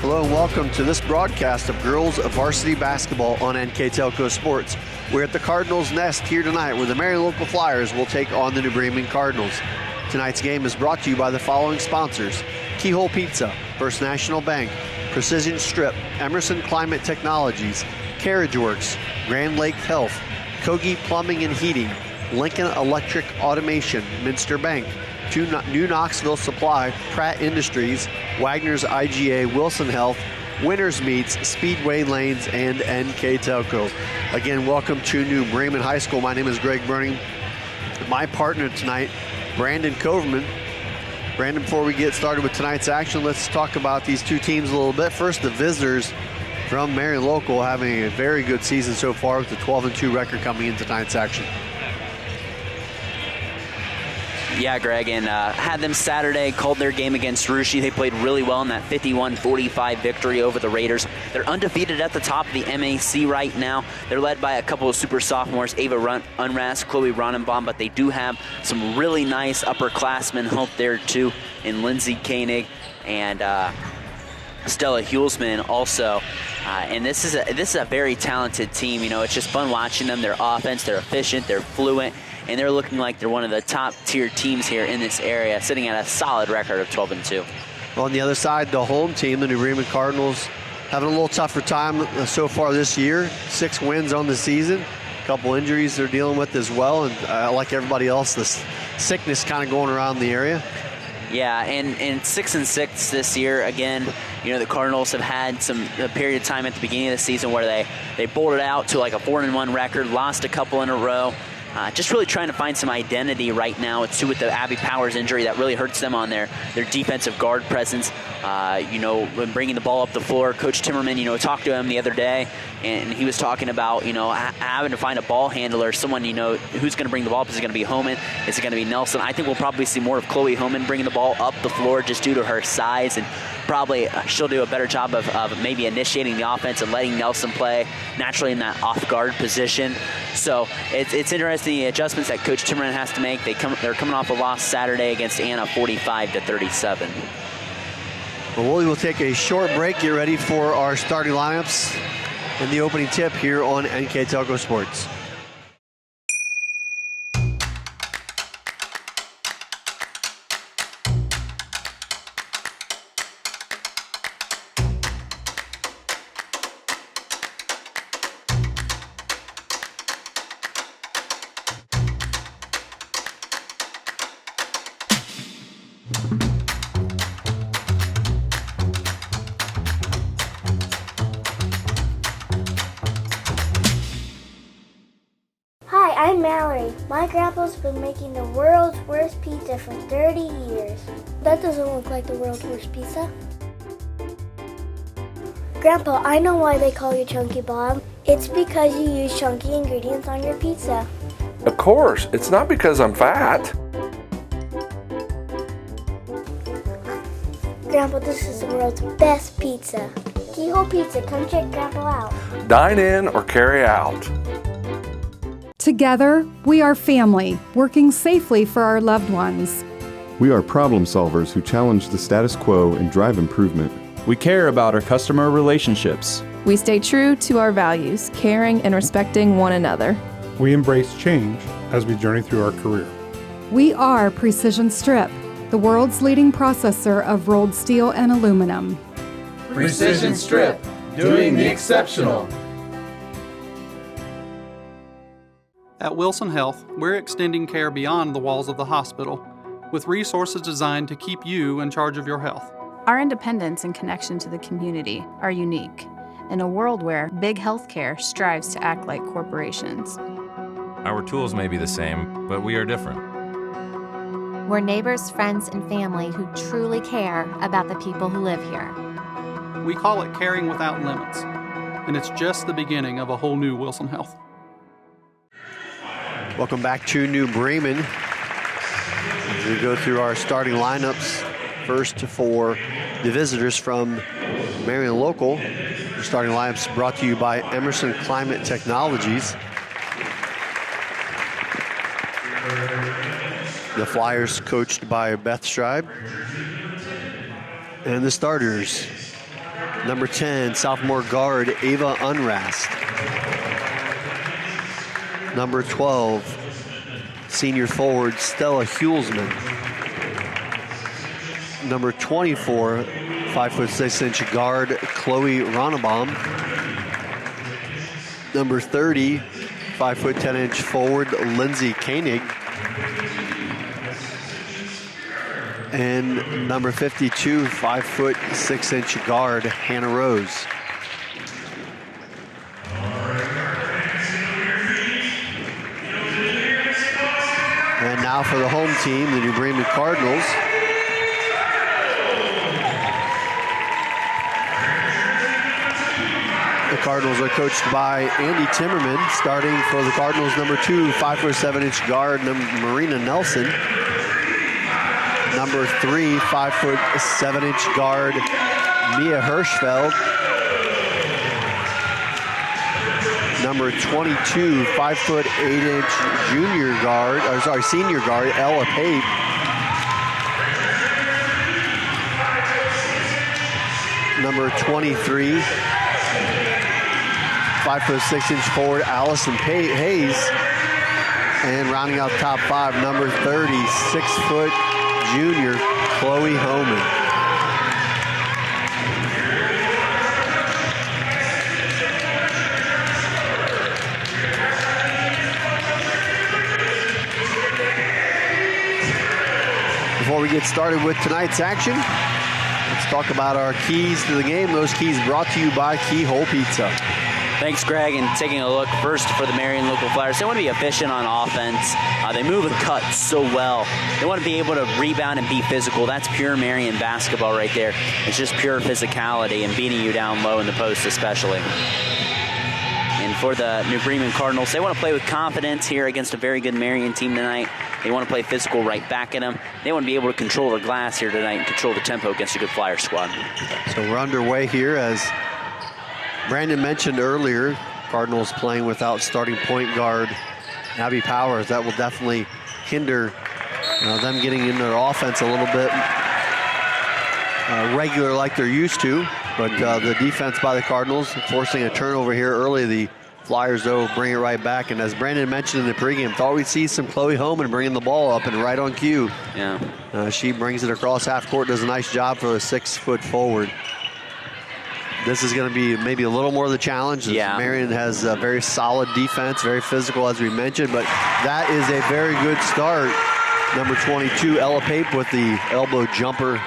Hello and welcome to this broadcast of girls varsity basketball on NKTelco Sports. We're at the Cardinals' nest here tonight where the Marion local Flyers will take on the New Bremen Cardinals. Tonight's game is brought to you by the following sponsors: Keyhole Pizza, First National Bank, Precision Strip, Emerson Climate Technologies, Carriage Works, Grand Lake Health, Kogi Plumbing and Heating, Lincoln Electric Automation, Minster Bank, New Knoxville Supply, Pratt Industries, Wagner's IGA, Wilson Health, Winners Meats, Speedway Lanes, and NKTelco. Again, welcome to New Bremen High School. My name is Greg Burning. My partner tonight, Brandon Coverman. Brandon, before we get started with tonight's action, let's talk about these two teams a little bit. First, the visitors from Marion Local having a very good season so far with the 12-2 record coming into tonight's action. Yeah, Greg, and had them Saturday, called their game against Rushi. They played really well in that 51-45 victory over the Raiders. They're undefeated at the top of the MAC right now. They're led by a couple of super sophomores, Ava Unras, Chloe Ronenbaum, but they do have some really nice upperclassmen help there too in Lindsay Koenig and Stella Hulsman also. And this is a very talented team. You know, it's just fun watching them. Their offense, they're efficient, they're fluent, and they're looking like they're one of the top-tier teams here in this area, sitting at a solid record of 12-2. Well, on the other side, the home team, the New Bremen Cardinals, having a little tougher time so far this year. 6 wins on the season. A couple injuries they're dealing with as well, and like everybody else, this sickness kind of going around the area. Yeah, and 6-6 this year. Again, you know, the Cardinals have had a period of time at the beginning of the season where they bolted out to like a 4-1 record, lost a couple in a row. Just really trying to find some identity right now. It's with the Abby Powers injury that really hurts them on their defensive guard presence. You know, when bringing the ball up the floor, Coach Timmerman, you know, talked to him the other day, and he was talking about, you know, having to find a ball handler, someone, you know, who's going to bring the ball up. Is it going to be Homan? Is it going to be Nelson? I think we'll probably see more of Chloe Homan bringing the ball up the floor just due to her size, and probably she'll do a better job of maybe initiating the offense and letting Nelson play naturally in that off-guard position. So it's interesting the adjustments that Coach Timmerman has to make. They're coming off a loss Saturday against Anna, 45-37. Well, we will take a short break. Get ready for our starting lineups and the opening tip here on NKTelco Sports. I'm Mallory. My grandpa's been making the world's worst pizza for 30 years. That doesn't look like the world's worst pizza. Grandpa, I know why they call you Chunky Bob. It's because you use chunky ingredients on your pizza. Of course, it's not because I'm fat. Grandpa, this is the world's best pizza. Keyhole Pizza, come check Grandpa out. Dine in or carry out. Together, we are family, working safely for our loved ones. We are problem solvers who challenge the status quo and drive improvement. We care about our customer relationships. We stay true to our values, caring and respecting one another. We embrace change as we journey through our career. We are Precision Strip, the world's leading processor of rolled steel and aluminum. Precision Strip, doing the exceptional. At Wilson Health, we're extending care beyond the walls of the hospital, with resources designed to keep you in charge of your health. Our independence and connection to the community are unique in a world where big healthcare strives to act like corporations. Our tools may be the same, but we are different. We're neighbors, friends, and family who truly care about the people who live here. We call it caring without limits, and it's just the beginning of a whole new Wilson Health. Welcome back to New Bremen. We go through our starting lineups. First for the visitors from Marion Local. The starting lineups brought to you by Emerson Climate Technologies. The Flyers coached by Beth Schreiber. And the starters: Number 10, sophomore guard Ava Unrast. Number 12, senior forward Stella Hulsman. Number 24, 5'6" guard Chloe Ronnebaum. Number 30, 5'10" forward Lindsay Koenig. And number 52, 5'6" guard Hannah Rose. And now for the home team, the New Bremen Cardinals. The Cardinals are coached by Andy Timmerman. Starting for the Cardinals, number 2, 5'7" guard Marina Nelson. Number 3, 5'7" guard Mia Hirschfeld. Number 22, 5'8" senior guard Ella Pape. Number 23, 5'6" forward Allison Hayes. And rounding out top 5, number 30, 6' junior Chloe Homan. Before we get started with tonight's action, let's talk about our keys to the game. Those keys brought to you by Keyhole Pizza. Thanks, Greg. And taking a look first for the Marion local Flyers, they want to be efficient on offense. They move and cut so well. They want to be able to rebound and be physical. That's pure Marion basketball right there. It's just pure physicality and beating you down low in the post especially. And for the New Bremen Cardinals, they want to play with confidence here against a very good Marion team tonight. They want to play physical right back at them. They want to be able to control the glass here tonight and control the tempo against a good Flyer squad. So we're underway here, as Brandon mentioned earlier. Cardinals playing without starting point guard Abby Powers. That will definitely hinder them getting into their offense a little bit regular like they're used to. But the defense by the Cardinals forcing a turnover here early. The Flyers, though, bring it right back. And as Brandon mentioned in the pregame, thought we'd see some Chloe Homan bringing the ball up and right on cue. Yeah. She brings it across half court, does a nice job for a 6-foot forward. This is going to be maybe a little more of the challenge. Yeah. Marion has a very solid defense, very physical, as we mentioned, but that is a very good start. Number 22, Ella Pape, with the elbow jumper,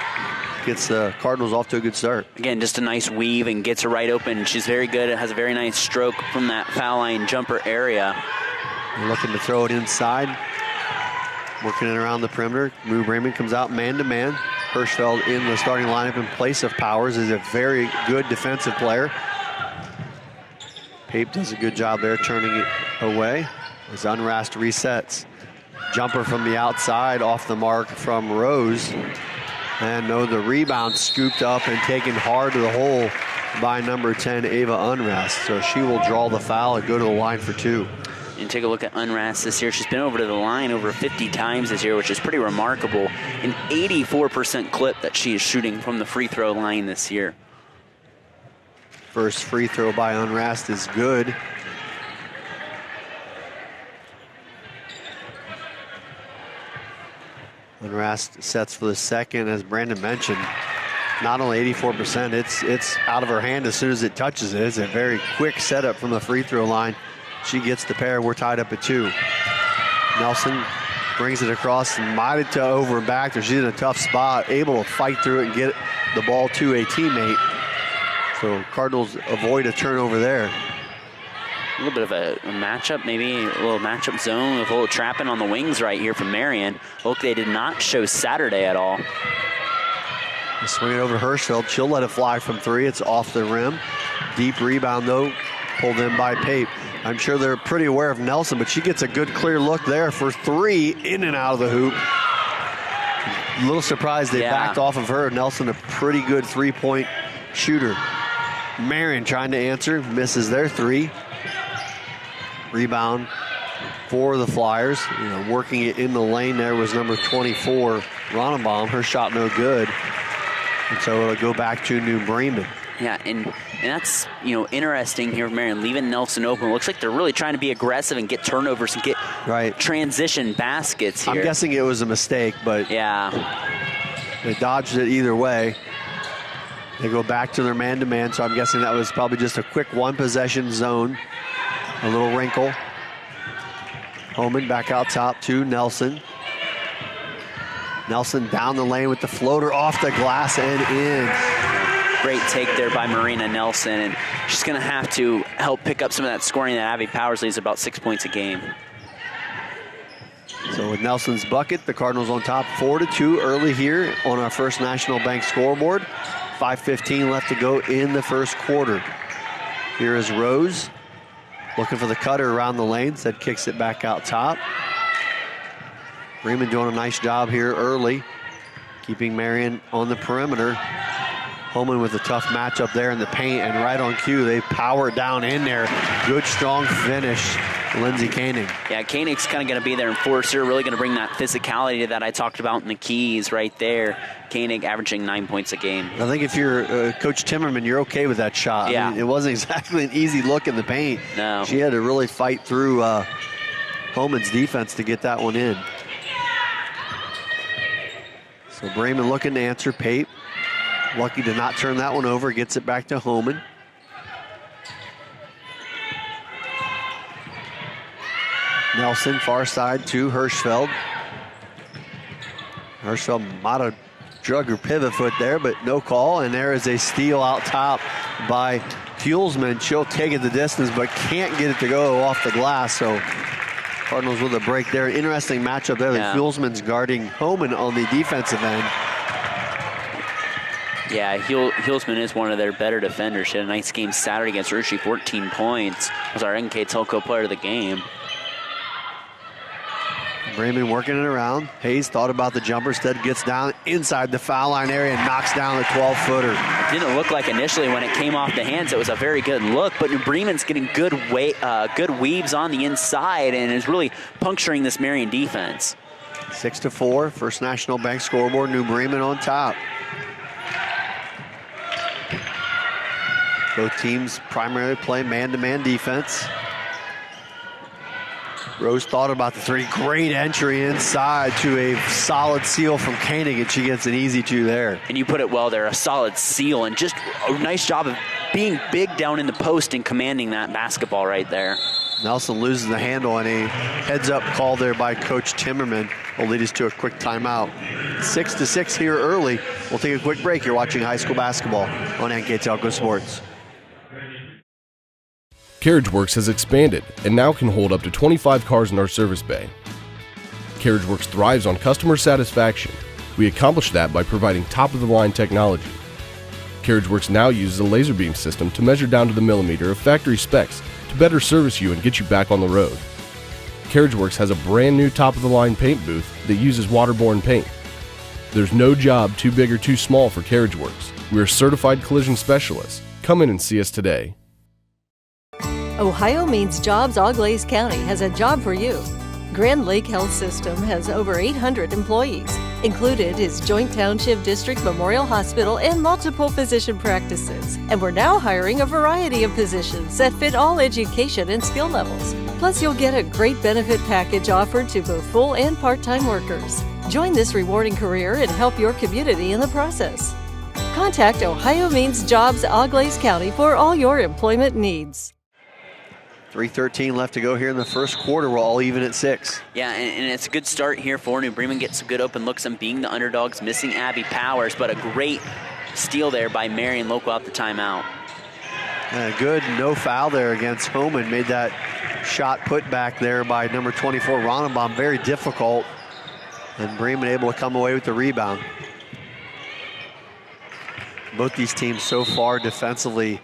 gets the Cardinals off to a good start. Again, just a nice weave and gets her right open. She's very good. It has a very nice stroke from that foul line jumper area. They're looking to throw it inside, working it around the perimeter. New Bremen comes out man-to-man. Hirschfeld in the starting lineup in place of Powers, is a very good defensive player. Pape does a good job there turning it away as Unrast resets. Jumper from the outside off the mark from Rose. And the rebound scooped up and taken hard to the hole by number 10, Ava Unrast. So she will draw the foul and go to the line for 2. And take a look at Unrast this year. She's been over to the line over 50 times this year, which is pretty remarkable. An 84% clip that she is shooting from the free throw line this year. First free throw by Unrast is good. Unrast sets for the second, as Brandon mentioned. Not only 84%, it's out of her hand as soon as it touches it. It's a very quick setup from the free throw line. She gets the pair. We're tied up at 2. Nelson brings it across and minded to over and back there. She's in a tough spot, able to fight through it and get the ball to a teammate. So Cardinals avoid a turnover there. A little bit of a matchup, maybe a little matchup zone with a little trapping on the wings right here from Marion. Look, they did not show Saturday at all. They swing it over to Hirschfeld. She'll let it fly from 3. It's off the rim. Deep rebound, though, pulled in by Pape. I'm sure they're pretty aware of Nelson, but she gets a good clear look there for 3 in and out of the hoop. A little surprised they backed off of her. Nelson, a pretty good three-point shooter. Marion trying to answer, misses their 3. Rebound for the Flyers. Working it in the lane there was number 24, Ronnebaum. Her shot no good. And so it'll go back to New Bremen. Yeah, and that's, interesting here with Marion, leaving Nelson open. It looks like they're really trying to be aggressive and get turnovers and get transition baskets here. I'm guessing it was a mistake, but they dodged it either way. They go back to their man-to-man, so I'm guessing that was probably just a quick one-possession zone. A little wrinkle. Homan back out top to Nelson. Nelson down the lane with the floater off the glass and in. Great take there by Marina Nelson, and she's going to have to help pick up some of that scoring that Abby Powers leads about 6 points a game. So with Nelson's bucket, the Cardinals on top 4-2 early here on our First National Bank scoreboard. 5:15 left to go in the first quarter. Here is Rose looking for the cutter around the lane. Said kicks it back out top. Bremen doing a nice job here early, keeping Marion on the perimeter. Homan with a tough matchup there in the paint, and right on cue, they power it down in there. Good, strong finish, Lindsey Koenig. Yeah, Koenig's kind of going to be their enforcer, really going to bring that physicality that I talked about in the keys right there. Koenig averaging 9 points a game. I think if you're Coach Timmerman, you're okay with that shot. Yeah. I mean, it wasn't exactly an easy look in the paint. No. She had to really fight through Homan's defense to get that one in. So Bremen looking to answer. Pape lucky to not turn that one over. Gets it back to Homan. Nelson far side to Hirschfeld. Hirschfeld might have drug her pivot foot there, but no call. And there is a steal out top by Fuelsman. She'll take it the distance, but can't get it to go off the glass. So Cardinals with a break there. Interesting matchup there. Yeah. Fuelsman's guarding Homan on the defensive end. Yeah, Hulsman is one of their better defenders. She had a nice game Saturday against Rushi, 14 points. Was our NKTelco player of the game. Bremen working it around. Hayes thought about the jumper, instead gets down inside the foul line area and knocks down the 12-footer. It didn't look like initially when it came off the hands it was a very good look, but New Bremen's getting good weaves on the inside and is really puncturing this Marion defense. 6-4, First National Bank scoreboard. New Bremen on top. Both teams primarily play man-to-man defense. Rose thought about the three. Great entry inside to a solid seal from Koenig, and she gets an easy two there. And you put it well there, a solid seal, and just a nice job of being big down in the post and commanding that basketball right there. Nelson loses the handle, and a heads-up call there by Coach Timmerman will lead us to a quick timeout. 6-6 here early. We'll take a quick break. You're watching high school basketball on NKTelco Sports. CarriageWorks has expanded and now can hold up to 25 cars in our service bay. CarriageWorks thrives on customer satisfaction. We accomplish that by providing top-of-the-line technology. CarriageWorks now uses a laser beam system to measure down to the millimeter of factory specs to better service you and get you back on the road. CarriageWorks has a brand new top-of-the-line paint booth that uses waterborne paint. There's no job too big or too small for CarriageWorks. We're certified collision specialists. Come in and see us today. Ohio Means Jobs Auglaize County has a job for you. Grand Lake Health System has over 800 employees. Included is Joint Township District Memorial Hospital and multiple physician practices. And we're now hiring a variety of positions that fit all education and skill levels. Plus, you'll get a great benefit package offered to both full and part-time workers. Join this rewarding career and help your community in the process. Contact Ohio Means Jobs Auglaize County for all your employment needs. 3:13 left to go here in the first quarter. We're all even at 6. Yeah, and it's a good start here for New Bremen. Gets some good open looks and being the underdogs, missing Abby Powers, but a great steal there by Marion Local out the timeout. Good no foul there against Homan. Made that shot put back there by number 24, Ronenbaum, very difficult. And Bremen able to come away with the rebound. Both these teams so far defensively,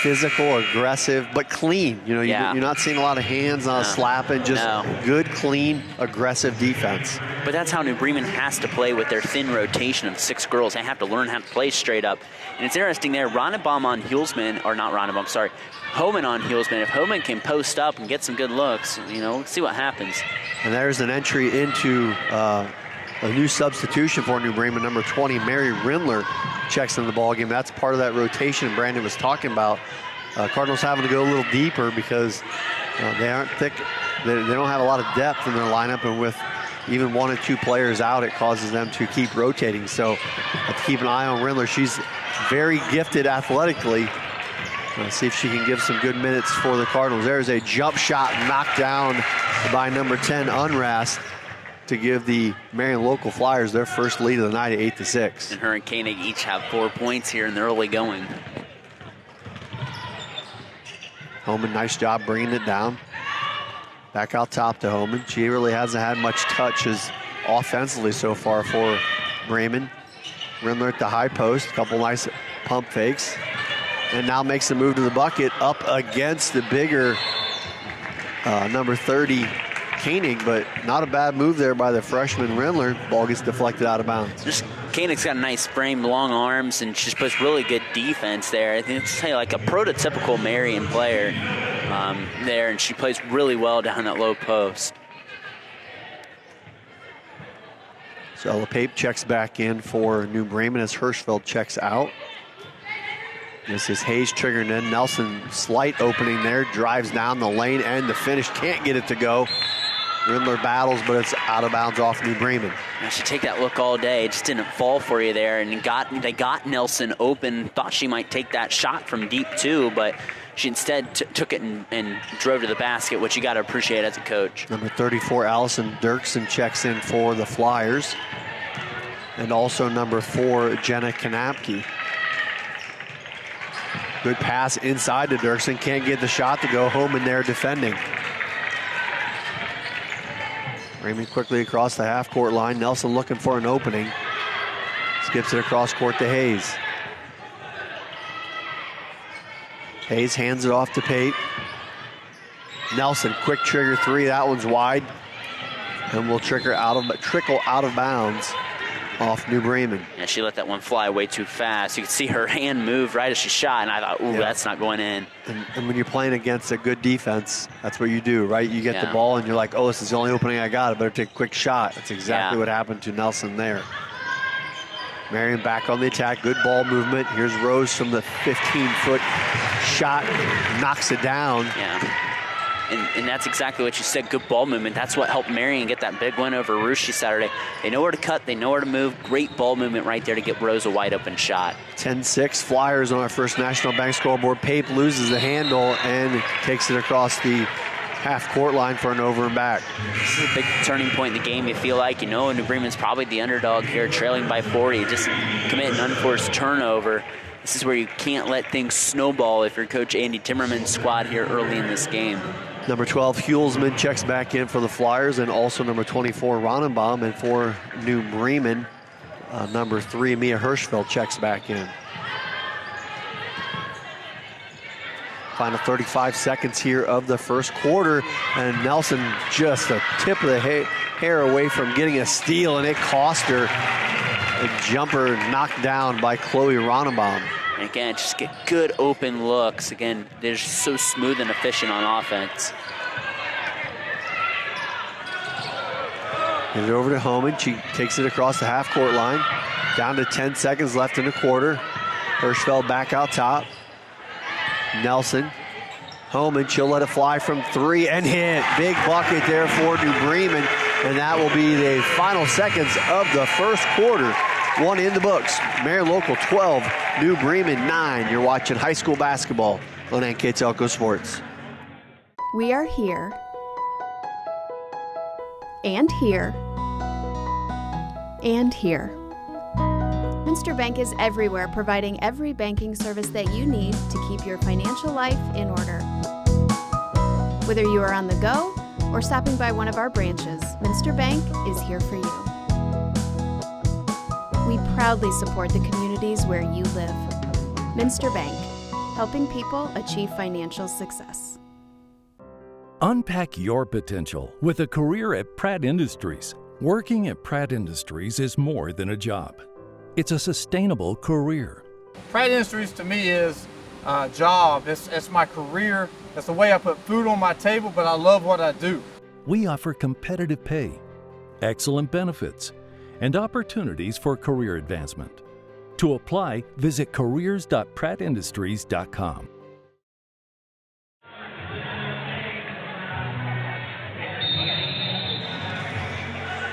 physical, aggressive, but clean. You know, you're not seeing a lot of hands, not a slapping, just good, clean, aggressive defense. But that's how New Bremen has to play with their thin rotation of 6 girls. They have to learn how to play straight up. And it's interesting there, Ronenbaum on Hulsman, or not Ronenbaum, sorry, Homan on Hulsman. If Homan can post up and get some good looks, see what happens. And there's an entry into A new substitution for New Bremen, number 20, Mary Rindler, checks in the ball game. That's part of that rotation Brandon was talking about. Cardinals having to go a little deeper because they aren't thick. They don't have a lot of depth in their lineup, and with even 1 or 2 players out, it causes them to keep rotating. So have to keep an eye on Rindler. She's very gifted athletically. Let's see if she can give some good minutes for the Cardinals. There's a jump shot knocked down by number 10, Unrast, to give the Marion local Flyers their first lead of the night at 8-6. And her and Koenig each have 4 points here in the early going. Homan, nice job bringing it down. Back out top to Homan. She really hasn't had much touches offensively so far for Bremen. Rindler at the high post, a couple nice pump fakes. And now makes the move to the bucket up against the bigger number 30, Koenig, but not a bad move there by the freshman Rindler. Ball gets deflected out of bounds. Koenig's got a nice frame, long arms, and she just puts really good defense there. I think it's like a prototypical Marion player there, and she plays really well down that low post. So LePape checks back in for New Bremen as Hirschfeld checks out. This is Hayes triggering in. Nelson, slight opening there, drives down the lane, and the finish can't get it to go. Rindler battles, but it's out of bounds off New Bremen. I should take that look all day. It just didn't fall for you there, and they got Nelson open. Thought she might take that shot from deep too, but she instead took it and drove to the basket, which you got to appreciate as a coach. Number 34, Allison Dirksen checks in for the Flyers, and also number 4, Jenna Kanapke. Good pass inside to Dirksen. Can't get the shot to go home in there defending. Bremen quickly across the half-court line. Nelson looking for an opening. Skips it across court to Hayes. Hayes hands it off to Pate. Nelson, quick trigger 3. That one's wide. And will trickle out of bounds off New Bremen. And she let that one fly way too fast. You could see her hand move right as she shot, and I thought, ooh, that's not going in. And when you're playing against a good defense, that's what you do, right? You get the ball, and you're like, oh, this is the only opening I got. I better take a quick shot. That's exactly what happened to Nelson there. Marion back on the attack. Good ball movement. Here's Rose from the 15-foot shot. Knocks it down. Yeah. And that's exactly what you said, good ball movement. That's what helped Marion get that big win over Russia Saturday. They know where to cut, they know where to move. Great ball movement right there to get Rose a wide open shot. 10-6 Flyers on our first National Bank scoreboard. Pape loses the handle and takes it across the half-court line for an over and back. This is a big turning point in the game, you feel like. You know, New Bremen's probably the underdog here, trailing by 40. Just commit an unforced turnover. This is where you can't let things snowball if you're Coach Andy Timmerman's squad here early in this game. Number 12, Hulsman checks back in for the Flyers, and also number 24, Ronenbaum. And for New Bremen, number 3, Mia Hirschfeld checks back in. Final 35 seconds here of the first quarter, and Nelson just a tip of the hair away from getting a steal, and it cost her. A jumper knocked down by Chloe Ronenbaum. And again, just get good open looks. Again, they're just so smooth and efficient on offense. Get it over to Homan. She takes it across the half-court line. Down to 10 seconds left in the quarter. Hirschfeld back out top. Nelson. Homan, she'll let it fly from 3 and hit. Big bucket there for New Bremen. And that will be the final seconds of the first quarter. 1 in the books. Marion Local 12, New Bremen 9. You're watching high school basketball on NKTelco Sports. We are here, and here, and here. Minster Bank is everywhere, providing every banking service that you need to keep your financial life in order. Whether you are on the go or stopping by one of our branches, Minster Bank is here for you. We proudly support the communities where you live. Minster Bank, helping people achieve financial success. Unpack your potential with a career at Pratt Industries. Working at Pratt Industries is more than a job. It's a sustainable career. Pratt Industries to me is a job. It's my career. It's the way I put food on my table, but I love what I do. We offer competitive pay, excellent benefits, and opportunities for career advancement. To apply, visit careers.prattindustries.com.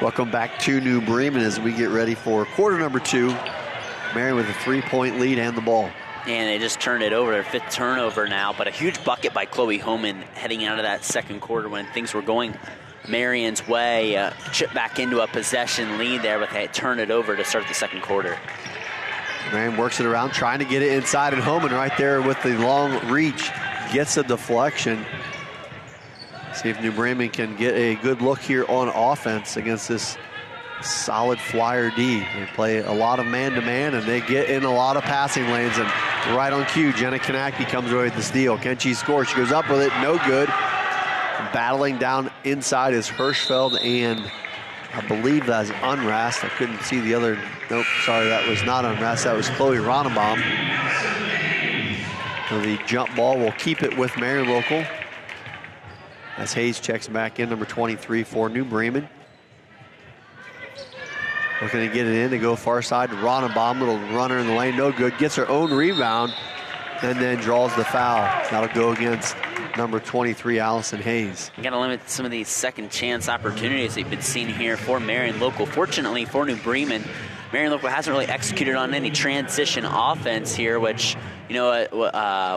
Welcome back to New Bremen as we get ready for quarter number 2. Marion with a 3-point lead and the ball. And they just turned it over, their 5th turnover now, but a huge bucket by Chloe Homan heading out of that second quarter when things were going Marion's way. Chip back into a possession lead there, but they turned it over to start the second quarter. Marion works it around, trying to get it inside, and Homan right there with the long reach gets a deflection. See if New Bremen can get a good look here on offense against this solid Flyer D. They play a lot of man-to-man, and they get in a lot of passing lanes, and right on cue, Jenna Kanacki comes away with the steal. Can she score? She goes up with it, no good. Battling down inside is Hirschfeld, and I believe that's Unrast. I couldn't see the other. Nope, sorry, that was not Unrast. That was Chloe Ronnebaum. So the jump ball will keep it with Marion Local as Hayes checks back in, number 23 for New Bremen. Looking to get it in to go far side to Ronnebaum. Little runner in the lane, no good. Gets her own rebound and then draws the foul. That'll go against number 23, Allison Hayes. You got to limit some of these second chance opportunities that you've been seeing here for Marion Local. Fortunately for New Bremen, Marion Local hasn't really executed on any transition offense here, which, you know,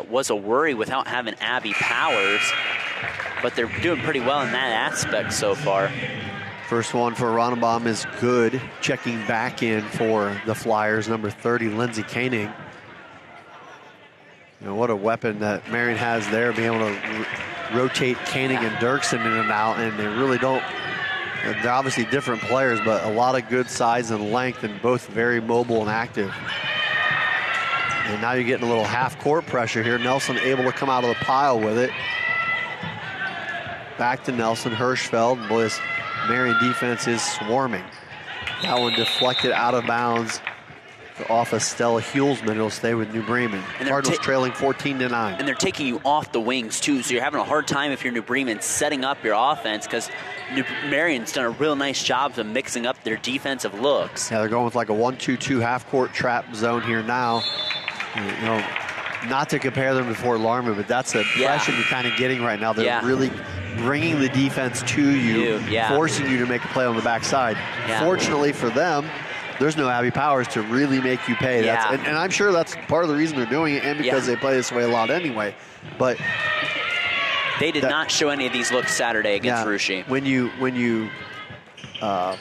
was a worry without having Abby Powers. But they're doing pretty well in that aspect so far. First one for Ronnebaum is good. Checking back in for the Flyers, number 30, Lindsay Koenig. You know, what a weapon that Marion has there, being able to rotate Koenig and Dirksen in and out, and they really don't. They're obviously different players, but a lot of good size and length, and both very mobile and active. And now you're getting a little half-court pressure here. Nelson able to come out of the pile with it. Back to Nelson. Hirschfeld. Boy, this Marion defense is swarming. That one deflected out of bounds off of Stella Hulsman. It'll stay with New Bremen. And Cardinals trailing 14-9. And they're taking you off the wings too, so you're having a hard time if you're New Bremen setting up your offense, because Marion's done a real nice job of mixing up their defensive looks. Yeah, they're going with like a 1-2-2 half-court trap zone here now. You know, not to compare them to Fort Larned, but that's the impression you're kind of getting right now. They're really bringing the defense to you, forcing you to make a play on the backside. Fortunately for them, there's no Abby Powers to really make you pay. And I'm sure that's part of the reason they're doing it, and because they play this way a lot anyway. But they did not show any of these looks Saturday against Rushi. When you are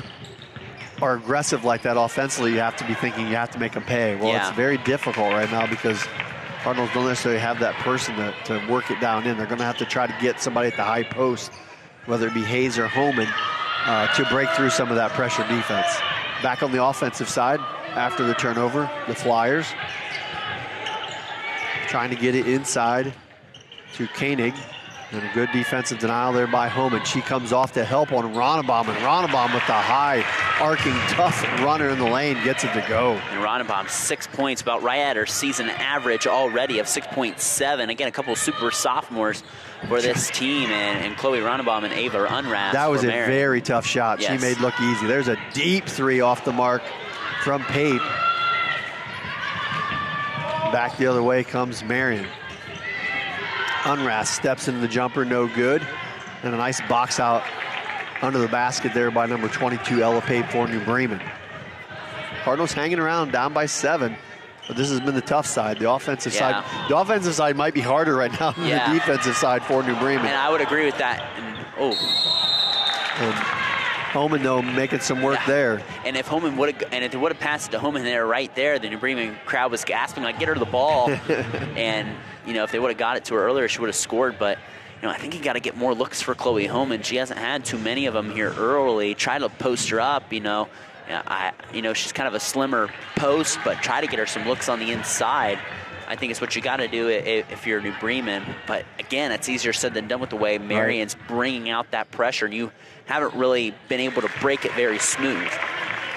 aggressive like that offensively, you have to be thinking you have to make them pay. Well, it's very difficult right now because Cardinals don't necessarily have that person to work it down in. They're going to have to try to get somebody at the high post, whether it be Hayes or Homan, to break through some of that pressure defense. Back on the offensive side after the turnover, the Flyers trying to get it inside to Koenig. And a good defensive denial there by Homan. She comes off to help on Ronnebaum, and Ronnebaum with the high, arcing, tough runner in the lane gets it to go. And Ronnebaum, 6 points, about right at her season average already of 6.7. Again, a couple of super sophomores for this team, and Chloe Ronnebaum and Ava Unrast. That was a very tough shot. She made look easy. There's a deep three off the mark from Pape. Back the other way comes Marion. Unrast steps into the jumper, no good. And a nice box out under the basket there by number 22, Ella Pape for New Bremen. Cardinals hanging around, down by 7. But this has been the tough side. The offensive side. The offensive side might be harder right now than the defensive side for New Bremen. And I would agree with that. And Homan, though, making some work there. And if Homan would have passed it to Homan there, right there, the New Bremen crowd was gasping, like, get her the ball. And, you know, if they would have got it to her earlier, she would have scored. But, you know, I think you got to get more looks for Chloe Homan. She hasn't had too many of them here early. Try to post her up, you know. She's kind of a slimmer post, but try to get her some looks on the inside. I think it's what you got to do if you're New Bremen. But, again, it's easier said than done with the way Marion's bringing out that pressure, and you haven't really been able to break it very smooth.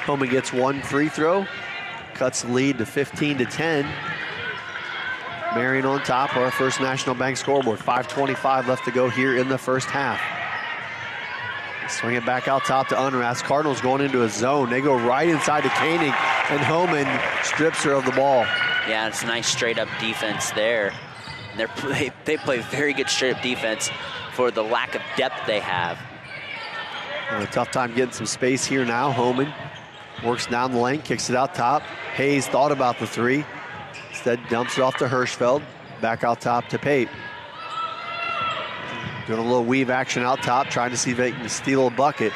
Homan gets one free throw, cuts the lead to 15-10. Marion on top, our first National Bank scoreboard. 5:25 left to go here in the first half. Swing it back out top to Unrast. Cardinals going into a zone. They go right inside to Koenig, and Homan strips her of the ball. Yeah, it's nice straight-up defense there. And they play very good straight-up defense for the lack of depth they have. A tough time getting some space here now. Homan works down the lane, kicks it out top. Hayes thought about the three. Instead, dumps it off to Hirschfeld. Back out top to Pape. Doing a little weave action out top, trying to see if they can steal a bucket.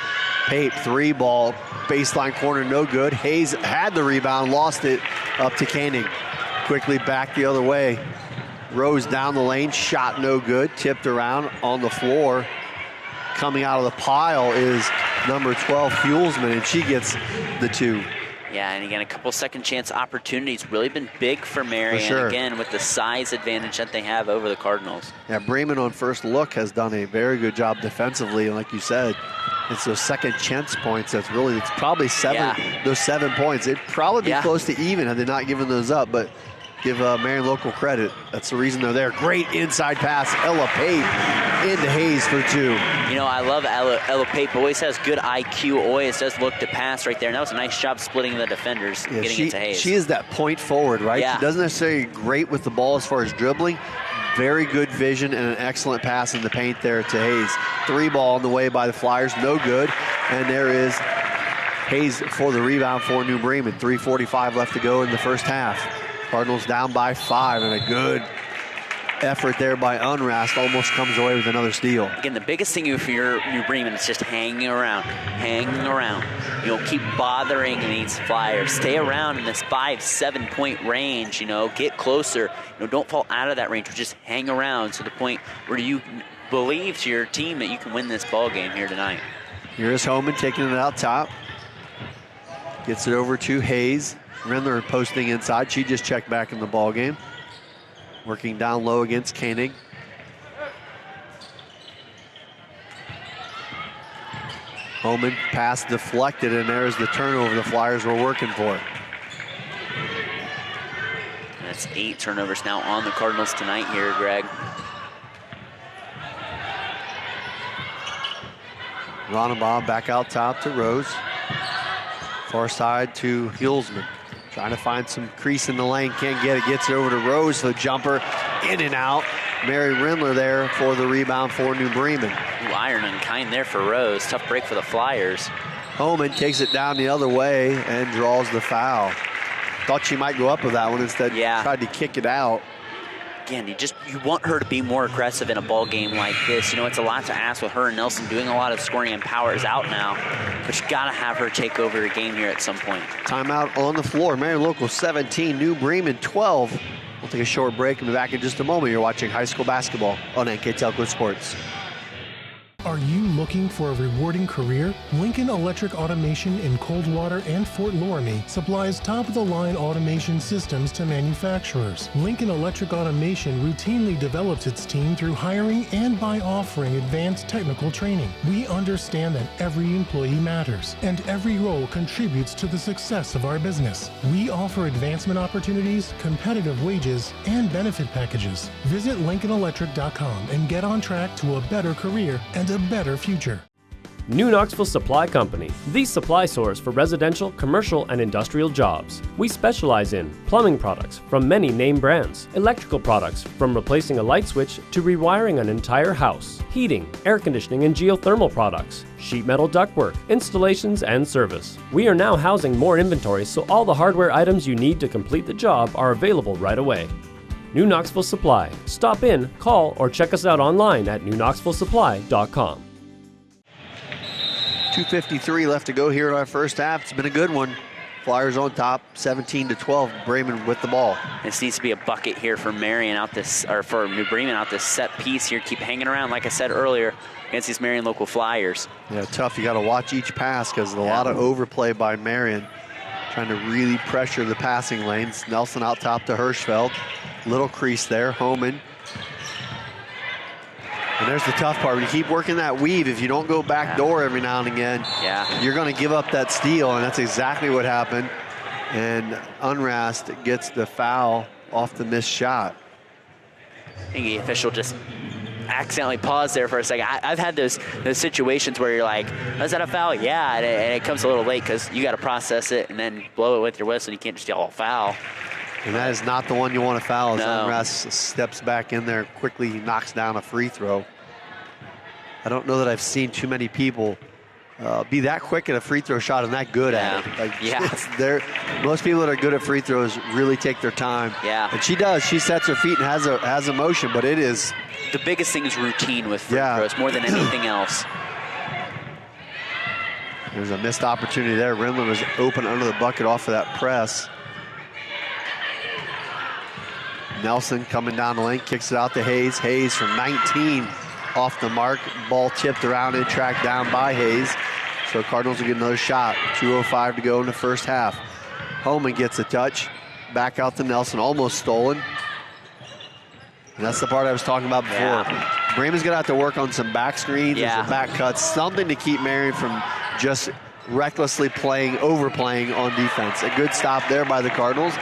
Pape, three ball, baseline corner, no good. Hayes had the rebound, lost it up to Koenig. Quickly back the other way. Rose down the lane, shot no good, tipped around on the floor. Coming out of the pile is number 12, Hulsman, and she gets the two. Yeah, and again, a couple second chance opportunities really been big for Marion, For sure. again, with the size advantage that they have over the Cardinals. Yeah, Bremen on first look has done a very good job defensively, and like you said, it's those second chance points it's probably those 7 points. It'd probably be close to even had they not given those up, but give Marion local credit. That's the reason they're there. Great inside pass, Ella Pape into Hayes for two. You know, I love Ella Pape. Always has good IQ, always does look to pass right there. And that was a nice job splitting the defenders, getting it to Hayes. She is that point forward, right? Yeah. She doesn't necessarily great with the ball as far as dribbling. Very good vision and an excellent pass in the paint there to Hayes. Three ball on the way by the Flyers, no good. And there is Hayes for the rebound for New Bremen. 3:45 left to go in the first half. Cardinals down by 5, and a good effort there by Unrast. Almost comes away with another steal. Again, the biggest thing for your New Bremen is just hanging around. You know, keep bothering these Flyers. Stay around in this 5-7 point range, you know, get closer. You know, don't fall out of that range, but just hang around to the point where you believe to your team that you can win this ball game here tonight. Here's Homan taking it out top. Gets it over to Hayes. Rindler posting inside. She just checked back in the ball game. Working down low against Koenig. Homan pass deflected, and there's the turnover the Flyers were working for. That's 8 turnovers now on the Cardinals tonight here, Greg. Ronenbaum back out top to Rose. Far side to Hulsman. Trying to find some crease in the lane, can't get it, gets it over to Rose, the jumper, in and out. Mary Rindler there for the rebound for New Bremen. Ooh, iron and kind there for Rose. Tough break for the Flyers. Homan takes it down the other way and draws the foul. Thought she might go up with that one, instead tried to kick it out. Again, you want her to be more aggressive in a ball game like this. You know, it's a lot to ask with her and Nelson doing a lot of scoring, and Powers out now. But you got to have her take over the game here at some point. Timeout on the floor. Marion Local 17, New Bremen 12. We'll take a short break and be back in just a moment. You're watching high school basketball on NKTelco Sports. Are you looking for a rewarding career? Lincoln Electric Automation in Coldwater and Fort Loramie supplies top-of-the-line automation systems to manufacturers. Lincoln Electric Automation routinely develops its team through hiring and by offering advanced technical training. We understand that every employee matters, and every role contributes to the success of our business. We offer advancement opportunities, competitive wages, and benefit packages. Visit LincolnElectric.com and get on track to a better career and a better future. New Knoxville Supply Company, the supply source for residential, commercial, and industrial jobs. We specialize in plumbing products from many name brands, electrical products from replacing a light switch to rewiring an entire house, heating, air conditioning, and geothermal products, sheet metal ductwork, installations, and service. We are now housing more inventory, so all the hardware items you need to complete the job are available right away. New Knoxville Supply. Stop in, call, or check us out online at newknoxvillesupply.com. 2:53 left to go here in our first half. It's been a good one. Flyers on top, 17-12. Bremen with the ball. This needs to be a bucket here for Marion out this, or for New Bremen out this set piece here. Keep hanging around, like I said earlier, against these Marion local Flyers. Yeah, tough. You got to watch each pass because a lot of overplay by Marion, trying to really pressure the passing lanes. Nelson out top to Hirschfeld. Little crease there. Homan. And there's the tough part. When you keep working that weave, if you don't go back door every now and again, you're going to give up that steal, and that's exactly what happened. And Unrast gets the foul off the missed shot. I think the official just accidentally pause there for a second. I've had those situations where you're like, is that a foul? Yeah, and it comes a little late because you got to process it and then blow it with your whistle. You can't just yell foul. And that is not the one you want to foul. As No. Unrest steps back in there quickly, knocks down a free throw. I don't know that I've seen too many people be that quick at a free throw shot and that good at it. Like, most people that are good at free throws really take their time. Yeah. And she does. She sets her feet and has a motion, but it is. The biggest thing is routine with free throws more than anything else. There's a missed opportunity there. Rindler was open under the bucket off of that press. Nelson coming down the lane, kicks it out to Hayes. Hayes from 19 off the mark. Ball tipped around and tracked down by Hayes. So Cardinals will get another shot. 2:05 to go in the first half. Holman gets a touch. Back out to Nelson, almost stolen. And that's the part I was talking about before. Yeah. Bremen's going to have to work on some back screens and Yeah. some back cuts, something to keep Marion from just recklessly overplaying on defense. A good stop there by the Cardinals.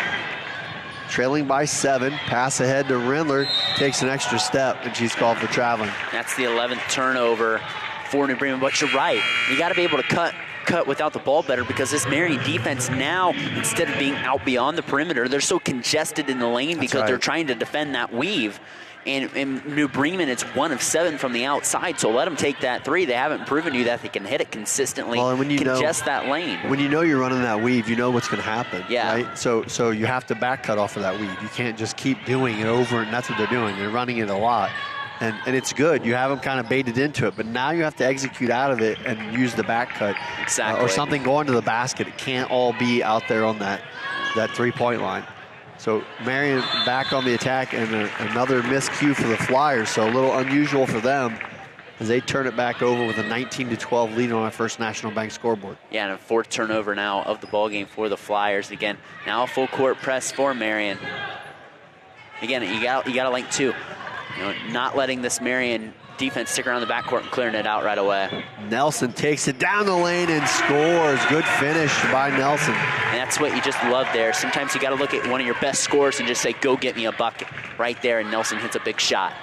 Trailing by 7, pass ahead to Rindler, takes an extra step, and she's called for traveling. That's the 11th turnover for New Bremen, but you're right. You got to be able to cut without the ball better because this Marion defense now, instead of being out beyond the perimeter, they're so congested in the lane because they're trying to defend that weave. And New Bremen, it's 1 of 7 from the outside, so let them take that 3. They haven't proven you that they can hit it consistently, and when you congest that lane. When you know you're running that weave, you know what's going to happen, Yeah. right? So you have to back cut off of that weave. You can't just keep doing it over, and that's what they're doing. They're running it a lot. And it's good. You have them kind of baited into it, but now you have to execute out of it and use the back cut. Exactly. Or something going to the basket. It can't all be out there on that 3-point line. So Marion back on the attack, and another miscue for the Flyers. So a little unusual for them as they turn it back over with a 19-12 lead on our First National Bank scoreboard. Yeah, and a 4th turnover now of the ballgame for the Flyers. Again, now a full court press for Marion. Again, you got to link 2. Not letting this Marion defense stick around the backcourt and clearing it out right away. Nelson takes it down the lane and scores. Good finish by Nelson. And that's what you just love there. Sometimes you got to look at one of your best scorers and just say, go get me a bucket right there, and Nelson hits a big shot.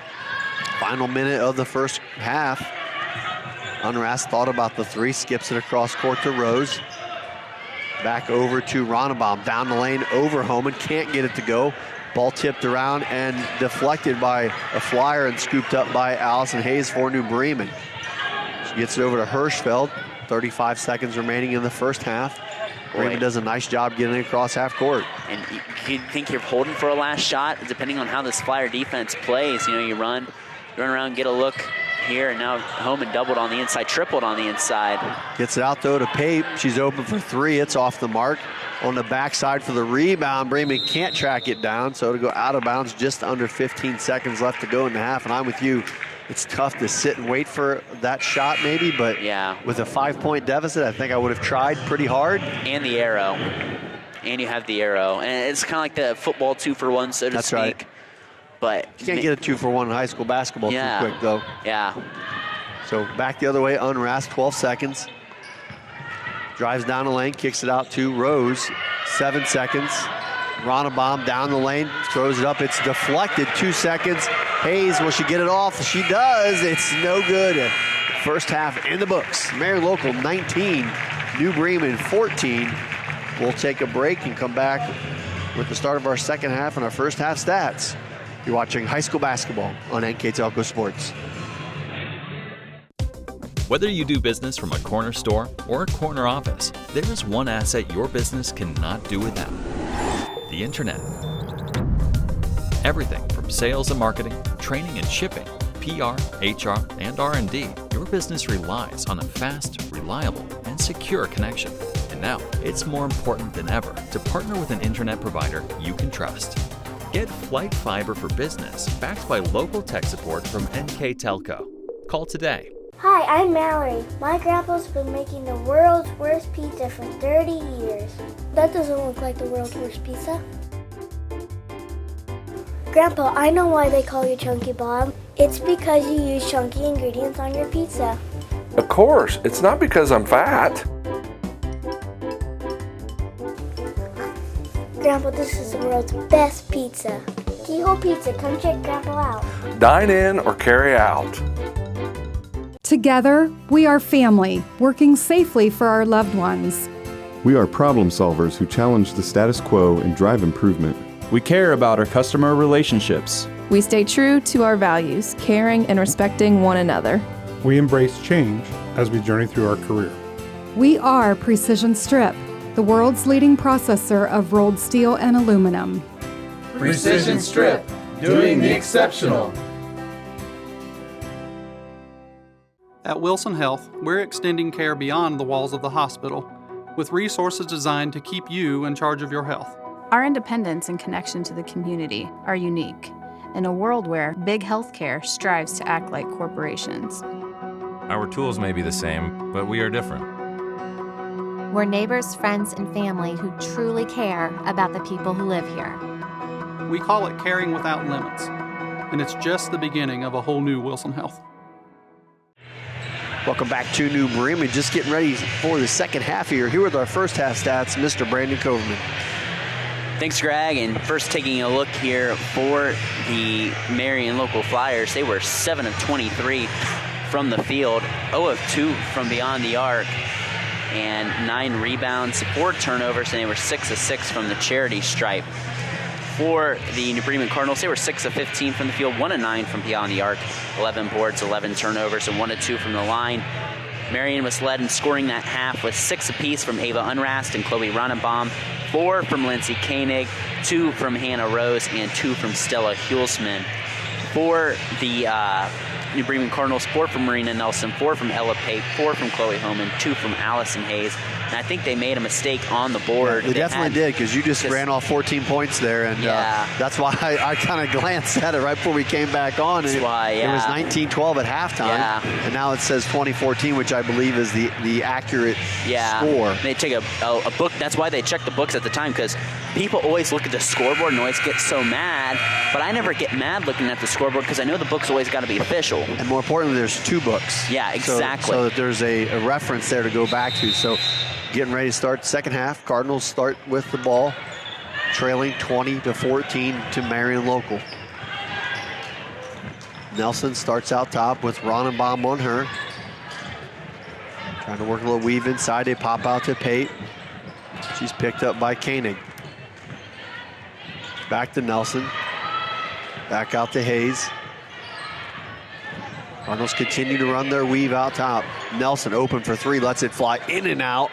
Final minute of the first half. Unrast thought about the 3, skips it across court to Rose. Back over to Ronnebaum, down the lane, over Homan, can't get it to go. Ball tipped around and deflected by a Flyer and scooped up by Allison Hayes for New Bremen. She gets it over to Hirschfeld. 35 seconds remaining in the first half. Bremen does a nice job getting it across half court. And you think you're holding for a last shot, depending on how this Flyer defense plays. You run around, get a look here, and now Homan doubled on the inside, tripled on the inside. Gets it out though to Pape. She's open for 3. It's off the mark. On the backside for the rebound, Bremen can't track it down, so to go out of bounds, just under 15 seconds left to go in the half. And I'm with you. It's tough to sit and wait for that shot maybe, but with a 5-point deficit, I think I would have tried pretty hard. And the arrow. And you have the arrow. And it's kind of like the football 2-for-1, so to speak. Right. But you can't get a 2-for-1 in high school basketball too quick, though. Yeah. So back the other way, Unrast, 12 seconds. Drives down the lane, kicks it out to Rose. 7 seconds. Ronnebaum down the lane, throws it up. It's deflected. 2 seconds. Hayes, will she get it off? She does. It's no good. First half in the books. Marion Local 19, New Bremen 14. We'll take a break and come back with the start of our second half and our first half stats. You're watching high school basketball on NKTelco Sports. Whether you do business from a corner store or a corner office, there is one asset your business cannot do without: the internet. Everything from sales and marketing, training and shipping, PR, HR, and R&D, your business relies on a fast, reliable, and secure connection. And now, it's more important than ever to partner with an internet provider you can trust. Get Flight Fiber for Business, backed by local tech support from NKTelco. Call today. Hi, I'm Mallory. My grandpa's been making the world's worst pizza for 30 years. That doesn't look like the world's worst pizza. Grandpa, I know why they call you Chunky Bob. It's because you use chunky ingredients on your pizza. Of course, it's not because I'm fat. Grandpa, this is the world's best pizza. Keyhole Pizza, come check Grandpa out. Dine in or carry out. Together, we are family, working safely for our loved ones. We are problem solvers who challenge the status quo and drive improvement. We care about our customer relationships. We stay true to our values, caring and respecting one another. We embrace change as we journey through our career. We are Precision Strip, the world's leading processor of rolled steel and aluminum. Precision Strip, doing the exceptional. At Wilson Health, we're extending care beyond the walls of the hospital with resources designed to keep you in charge of your health. Our independence and connection to the community are unique in a world where big healthcare strives to act like corporations. Our tools may be the same, but we are different. We're neighbors, friends, and family who truly care about the people who live here. We call it caring without limits, and it's just the beginning of a whole new Wilson Health. Welcome back to New Bremen. Just getting ready for the second half here. Here with our first half stats, Mr. Brandon Coverman. Thanks, Greg. And first taking a look here for the Marion local Flyers. They were 7 of 23 from the field, 0 of 2 from beyond the arc, and 9 rebounds, 4 turnovers, and they were 6 of 6 from the charity stripe. For the New Bremen Cardinals, they were 6 of 15 from the field, 1 of 9 from beyond the arc, 11 boards, 11 turnovers, and 1 of 2 from the line. Marion was led in scoring that half with 6 apiece from Ava Unrast and Chloe Ronenbaum, 4 from Lindsay Koenig, 2 from Hannah Rose, and 2 from Stella Hulsman. For the New Bremen Cardinals, 4 from Marina Nelson, 4 from Ella Pape, 4 from Chloe Homan, 2 from Allison Hayes. And I think they made a mistake on the board. Yeah, they definitely did, because you just ran off 14 points there, and that's why I kind of glanced at it right before we came back on. That's why, It was 19-12 at halftime, and now it says 20-14, which I believe is the accurate score. They take a book. That's why they check the books at the time, because people always look at the scoreboard and always get so mad, but I never get mad looking at the scoreboard because I know the book's always got to be official. And more importantly, there's 2 books. Yeah, exactly. So that there's a reference there to go back to. So getting ready to start the second half. Cardinals start with the ball, trailing 20-14 to Marion local. Nelson starts out top with Ronenbaum on her. Trying to work a little weave inside. They pop out to Pate. She's picked up by Koenig. Back to Nelson. Back out to Hayes. Cardinals continue to run their weave out top. Nelson open for 3, lets it fly in and out.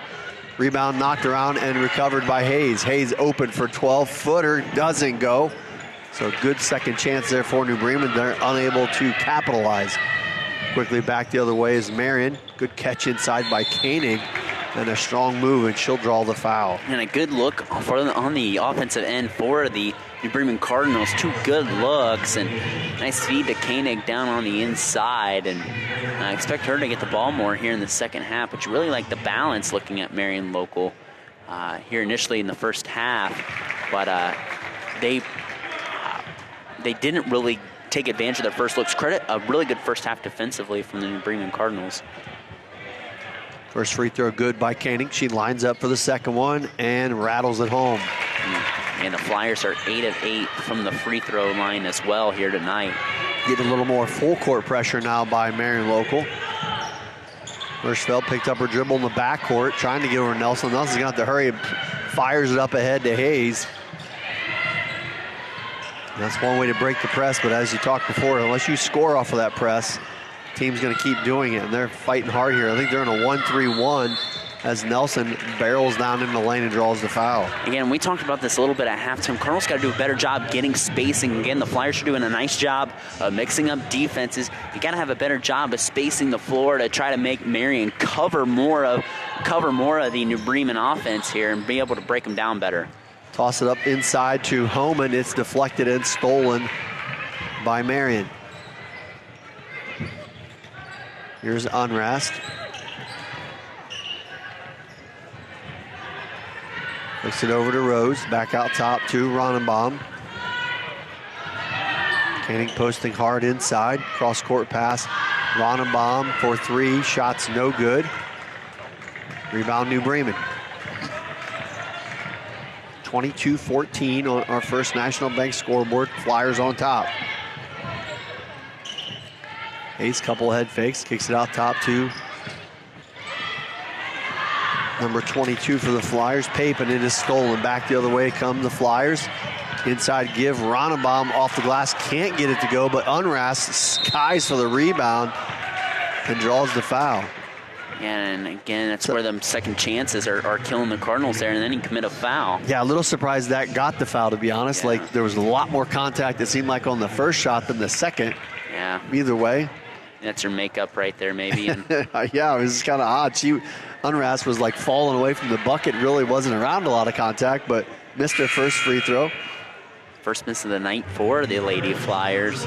Rebound knocked around and recovered by Hayes. Hayes open for 12-footer, doesn't go. So good second chance there for New Bremen. They're unable to capitalize. Quickly back the other way is Marion. Good catch inside by Koenig. And a strong move, and she'll draw the foul. And a good look on the offensive end for the New Bremen Cardinals. 2 good looks, and nice feed to Koenig down on the inside. And I expect her to get the ball more here in the second half, but you really like the balance looking at Marion local here initially in the first half. But they didn't really take advantage of their first looks. Credit a really good first half defensively from the New Bremen Cardinals. First free throw good by Koenig. She lines up for the second one and rattles it home. And the Flyers are 8 of 8 from the free throw line as well here tonight. Getting a little more full court pressure now by Marion local. Hirschfeld picked up her dribble in the backcourt, trying to get over Nelson. Nelson's gonna have to hurry, fires it up ahead to Hayes. And that's one way to break the press, but as you talked before, unless you score off of that press, team's going to keep doing it, and they're fighting hard here. I think they're in a 1-3-1 as Nelson barrels down in the lane and draws the foul. Again, we talked about this a little bit at halftime. Cardinals got to do a better job getting spacing. Again, the Flyers are doing a nice job of mixing up defenses. You got to have a better job of spacing the floor to try to make Marion cover more of the New Bremen offense here and be able to break them down better. Toss it up inside to Homan. It's deflected and stolen by Marion. Here's Unrast. Flicks it over to Rose. Back out top to Ronenbaum. Koenig posting hard inside. Cross-court pass. Ronenbaum for 3. Shots no good. Rebound New Bremen. 22-14 on our First National Bank scoreboard. Flyers on top. Hayes, couple head fakes, kicks it out top to number 22 for the Flyers. Pape, and it is stolen. Back the other way come the Flyers. Inside give, Ronnebaum off the glass, can't get it to go, but Unrast skies for the rebound and draws the foul. Yeah, and again, that's where them second chances are killing the Cardinals there, and then he commit a foul. Yeah, a little surprised that got the foul, to be honest. Yeah. Like, there was a lot more contact, it seemed like, on the first shot than the second. Yeah. Either way. That's her makeup right there, maybe. And yeah, it was kind of odd. Unrast was like falling away from the bucket, really wasn't around a lot of contact, but missed her first free throw. First miss of the night for the Lady Flyers.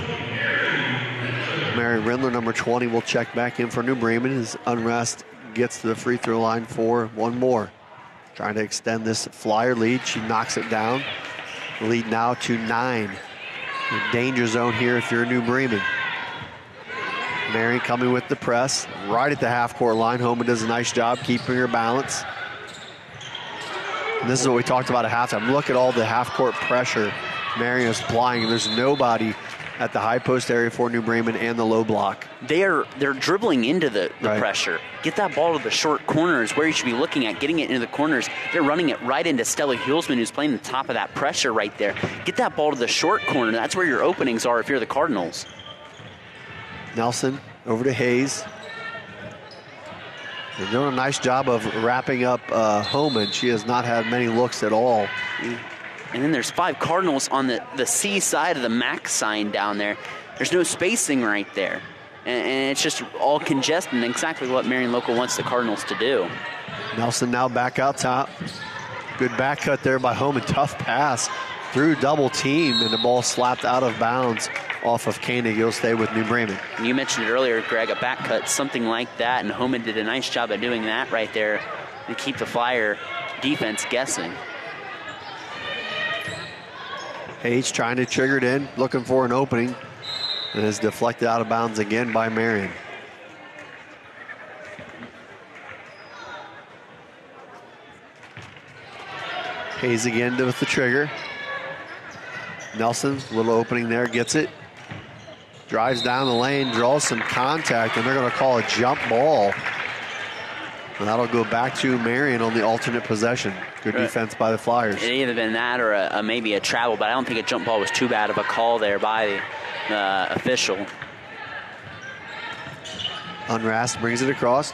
Marion Rindler, number 20, will check back in for New Bremen as Unrast gets to the free throw line for one more. Trying to extend this Flyer lead. She knocks it down. The lead now to 9. The danger zone here if you're New Bremen. Marion coming with the press right at the half-court line. Homan does a nice job keeping her balance. And this is what we talked about at halftime. Look at all the half-court pressure Marion is applying. There's nobody at the high post area for New Bremen and the low block. They're dribbling into the pressure. Get that ball to the short corners where you should be looking at, getting it into the corners. They're running it right into Stella Hulsman, who's playing the top of that pressure right there. Get that ball to the short corner. That's where your openings are if you're the Cardinals. Nelson over to Hayes. They're doing a nice job of wrapping up Homan. She has not had many looks at all. And then there's 5 Cardinals on the C side of the MAC sign down there. There's no spacing right there. And it's just all congested, and exactly what Marion Local wants the Cardinals to do. Nelson now back out top. Good back cut there by Homan. Tough pass through double team, and the ball slapped out of bounds off of Koenig. He'll stay with New Bremen. You mentioned it earlier, Greg, a back cut, something like that, and Homan did a nice job of doing that right there to keep the Flyer defense guessing. Hayes trying to trigger it in, looking for an opening, and is deflected out of bounds again by Marion. Hayes again with the trigger. Nelson, little opening there, gets it. Drives down the lane, draws some contact, and they're going to call a jump ball. And that'll go back to Marion on the alternate possession. Good defense by the Flyers. It either been that or maybe a travel, but I don't think a jump ball was too bad of a call there by the official. Unrast brings it across.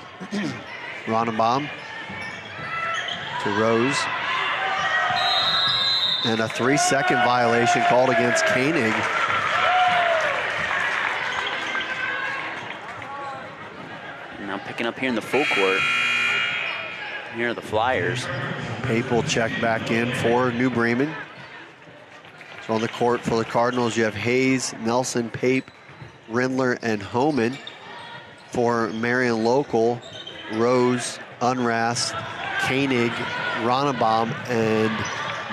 Ronnebaum to Rose. And a 3-second violation called against Koenig. Now picking up here in the full court. Here are the Flyers. Pape will check back in for New Bremen. So on the court for the Cardinals, you have Hayes, Nelson, Pape, Rindler, and Homan. For Marion Local, Rose, Unrast, Koenig, Ronnebaum, and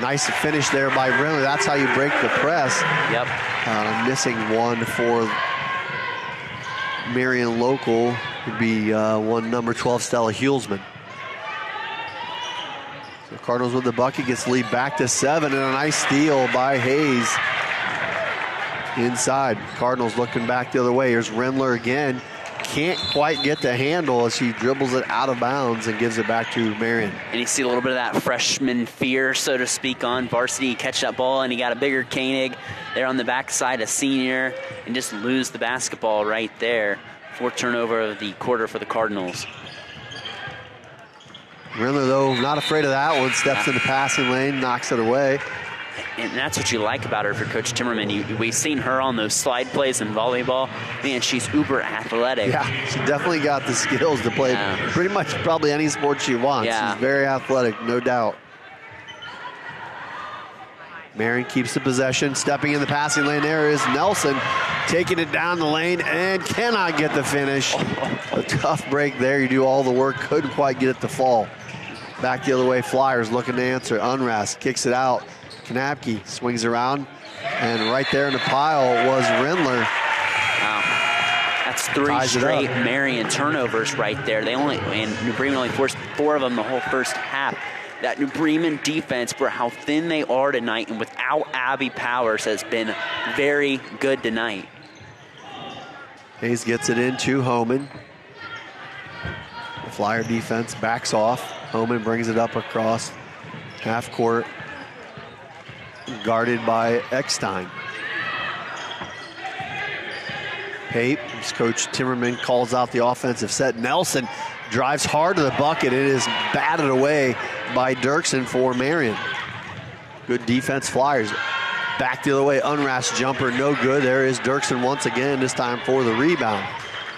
nice finish there by Rindler. That's how you break the press. Yep. Missing one for Marion Local would be one number 12, Stella Hulsman. So Cardinals with the bucket, gets the lead back to 7, and a nice steal by Hayes inside. Cardinals looking back the other way. Here's Rindler again. Can't quite get the handle as he dribbles it out of bounds and gives it back to Marion. And you see a little bit of that freshman fear, so to speak, on Varsity. Catch that ball, and he got a bigger Koenig there on the backside, a senior, and just lose the basketball right there. 4th turnover of the quarter for the Cardinals. Rindler, though, not afraid of that one. Steps in the passing lane, knocks it away. And that's what you like about her for Coach Timmerman. We've seen her on those slide plays in volleyball. Man, she's uber athletic. Yeah, she definitely got the skills to play pretty much probably any sport she wants. Yeah. She's very athletic, no doubt. Marion keeps the possession. Stepping in the passing lane, there is Nelson taking it down the lane and cannot get the finish. A tough break there. You do all the work, couldn't quite get it to fall. Back the other way, Flyers looking to answer. Unrast kicks it out. Knapke swings around, and right there in the pile was Rindler. Wow. That's 3 straight Marion turnovers right there. And New Bremen only forced 4 of them the whole first half. that New Bremen defense, for how thin they are tonight, and without Abby Powers, has been very good tonight. Hayes gets it in to Homan. The Flyer defense backs off. Homan brings it up across half court, guarded by Eckstein. Pape, as Coach Timmerman calls out the offensive set. Nelson drives hard to the bucket. It is batted away by Dirksen for Marion. Good defense, Flyers. Back the other way, Unrast jumper, no good. There is Dirksen once again, this time for the rebound.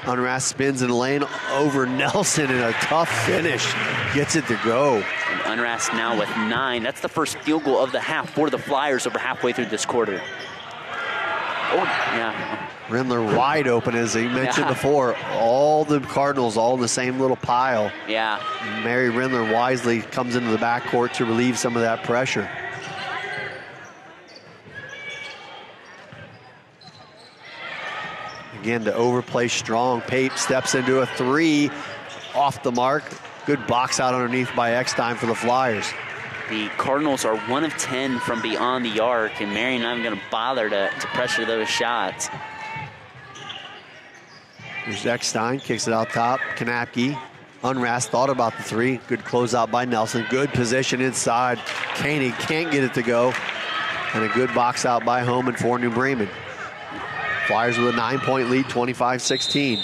Unrast spins in the lane over Nelson, and a tough finish gets it to go. And Unrast now with 9. That's the first field goal of the half for the Flyers over halfway through this quarter. Oh, yeah. Rindler wide open, as he mentioned before. All the Cardinals all in the same little pile. Yeah. Mary Rindler wisely comes into the backcourt to relieve some of that pressure. Again, to overplay strong. Pape steps into a 3 off the mark. Good box out underneath by Eckstein for the Flyers. The Cardinals are 1 of 10 from beyond the arc, and Marion not even going to bother to pressure those shots. There's Eckstein, kicks it out top. Kanapke. Unrast thought about the 3. Good closeout by Nelson. Good position inside. Koenig can't get it to go. And a good box out by Homan for New Bremen. Flyers with a 9-point lead, 25-16.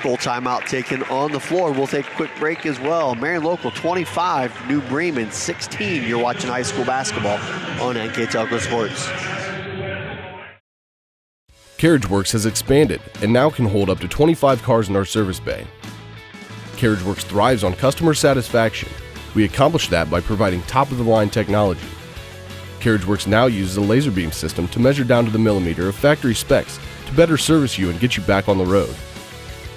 Full timeout taken on the floor. We'll take a quick break as well. Marion Local 25, New Bremen 16. You're watching high school basketball on NKTelco Sports. CarriageWorks has expanded and now can hold up to 25 cars in our service bay. CarriageWorks thrives on customer satisfaction. We accomplish that by providing top-of-the-line technology. CarriageWorks now uses a laser beam system to measure down to the millimeter of factory specs to better service you and get you back on the road.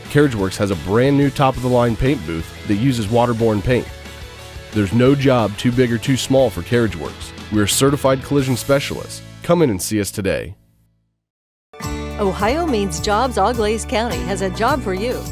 CarriageWorks has a brand new top-of-the-line paint booth that uses waterborne paint. There's no job too big or too small for CarriageWorks. We're certified collision specialists. Come in and see us today. Ohio Means Jobs Auglaize County has a job for you.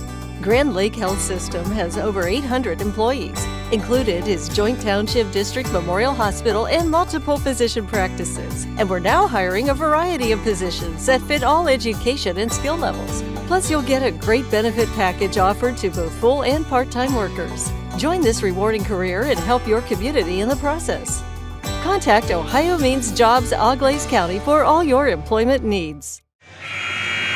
Grand Lake Health System has over 800 employees. Included is Joint Township District Memorial Hospital and multiple physician practices. And we're now hiring a variety of positions that fit all education and skill levels. Plus, you'll get a great benefit package offered to both full and part-time workers. Join this rewarding career and help your community in the process. Contact Ohio Means Jobs Auglaize County for all your employment needs.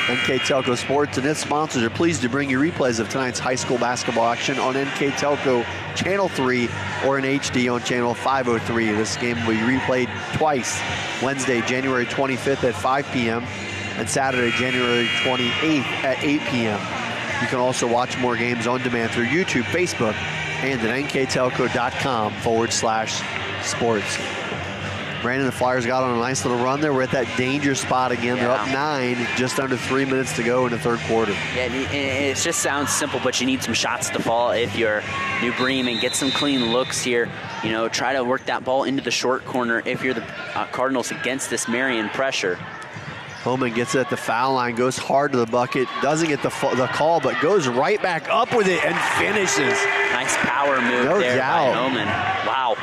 NKTelco Sports and its sponsors are pleased to bring you replays of tonight's high school basketball action on NKTelco Channel 3 or in HD on Channel 503. This game will be replayed twice, Wednesday, January 25th at 5 p.m. and Saturday, January 28th at 8 p.m. You can also watch more games on demand through YouTube, Facebook, and at nktelco.com/sports. Brandon, the Flyers got on a nice little run there. We're at that danger spot again. They're up 9, just under 3 minutes to go in the third quarter. Yeah, it just sounds simple, but you need some shots to fall if you're New Bremen. Get some clean looks here. You know, try to work that ball into the short corner if you're the Cardinals against this Marion pressure. Homan gets it at the foul line, goes hard to the bucket, doesn't get the call, but goes right back up with it and finishes. Nice power move there by Homan. Wow.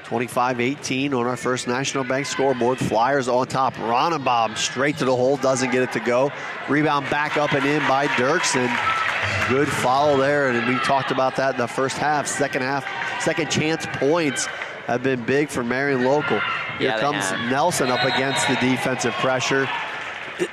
25-18 on our first National Bank scoreboard. Flyers on top. Ronenbaum straight to the hole, doesn't get it to go. Rebound back up and in by Dirksen. Good follow there, and we talked about that in the first half. Second chance points have been big for Marion Local. Here comes Nelson up against the defensive pressure.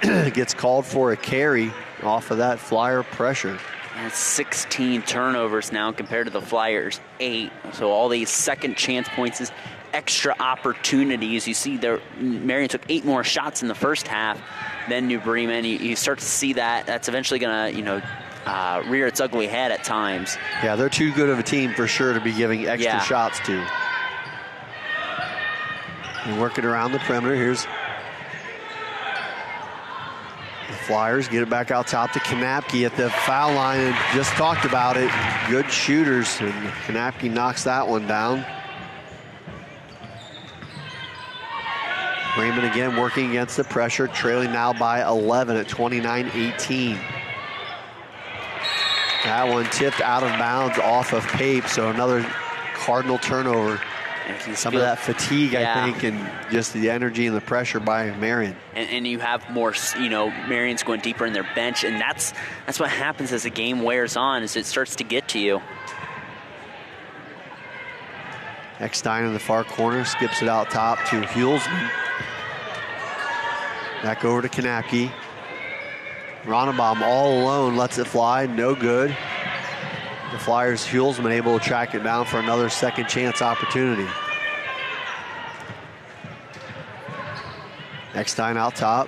Gets called for a carry off of that Flyer pressure. And 16 turnovers now compared to the Flyers' 8. So all these second chance points, extra opportunities. You see there, Marion took 8 more shots in the first half than New Bremen. You start to see that. That's eventually going to, rear its ugly head at times. Yeah, they're too good of a team for sure to be giving extra shots to. And working around the perimeter. Here's the Flyers, get it back out top to Kanapke at the foul line, and just talked about it. Good shooters, and Kanapke knocks that one down. Bremen again working against the pressure, trailing now by 11 at 29-18. That one tipped out of bounds off of Pape, so another Cardinal turnover. Some of that fatigue, I think, and just the energy and the pressure by Marion. And you have more, Marion's going deeper in their bench, and that's what happens as the game wears on, is it starts to get to you. Eckstein in the far corner, skips it out top to Hulsman. Back over to Kanapke. Ronnebaum all alone, lets it fly, no good. The Flyers, Hulsman able to track it down for another second chance opportunity. Eckstein out top.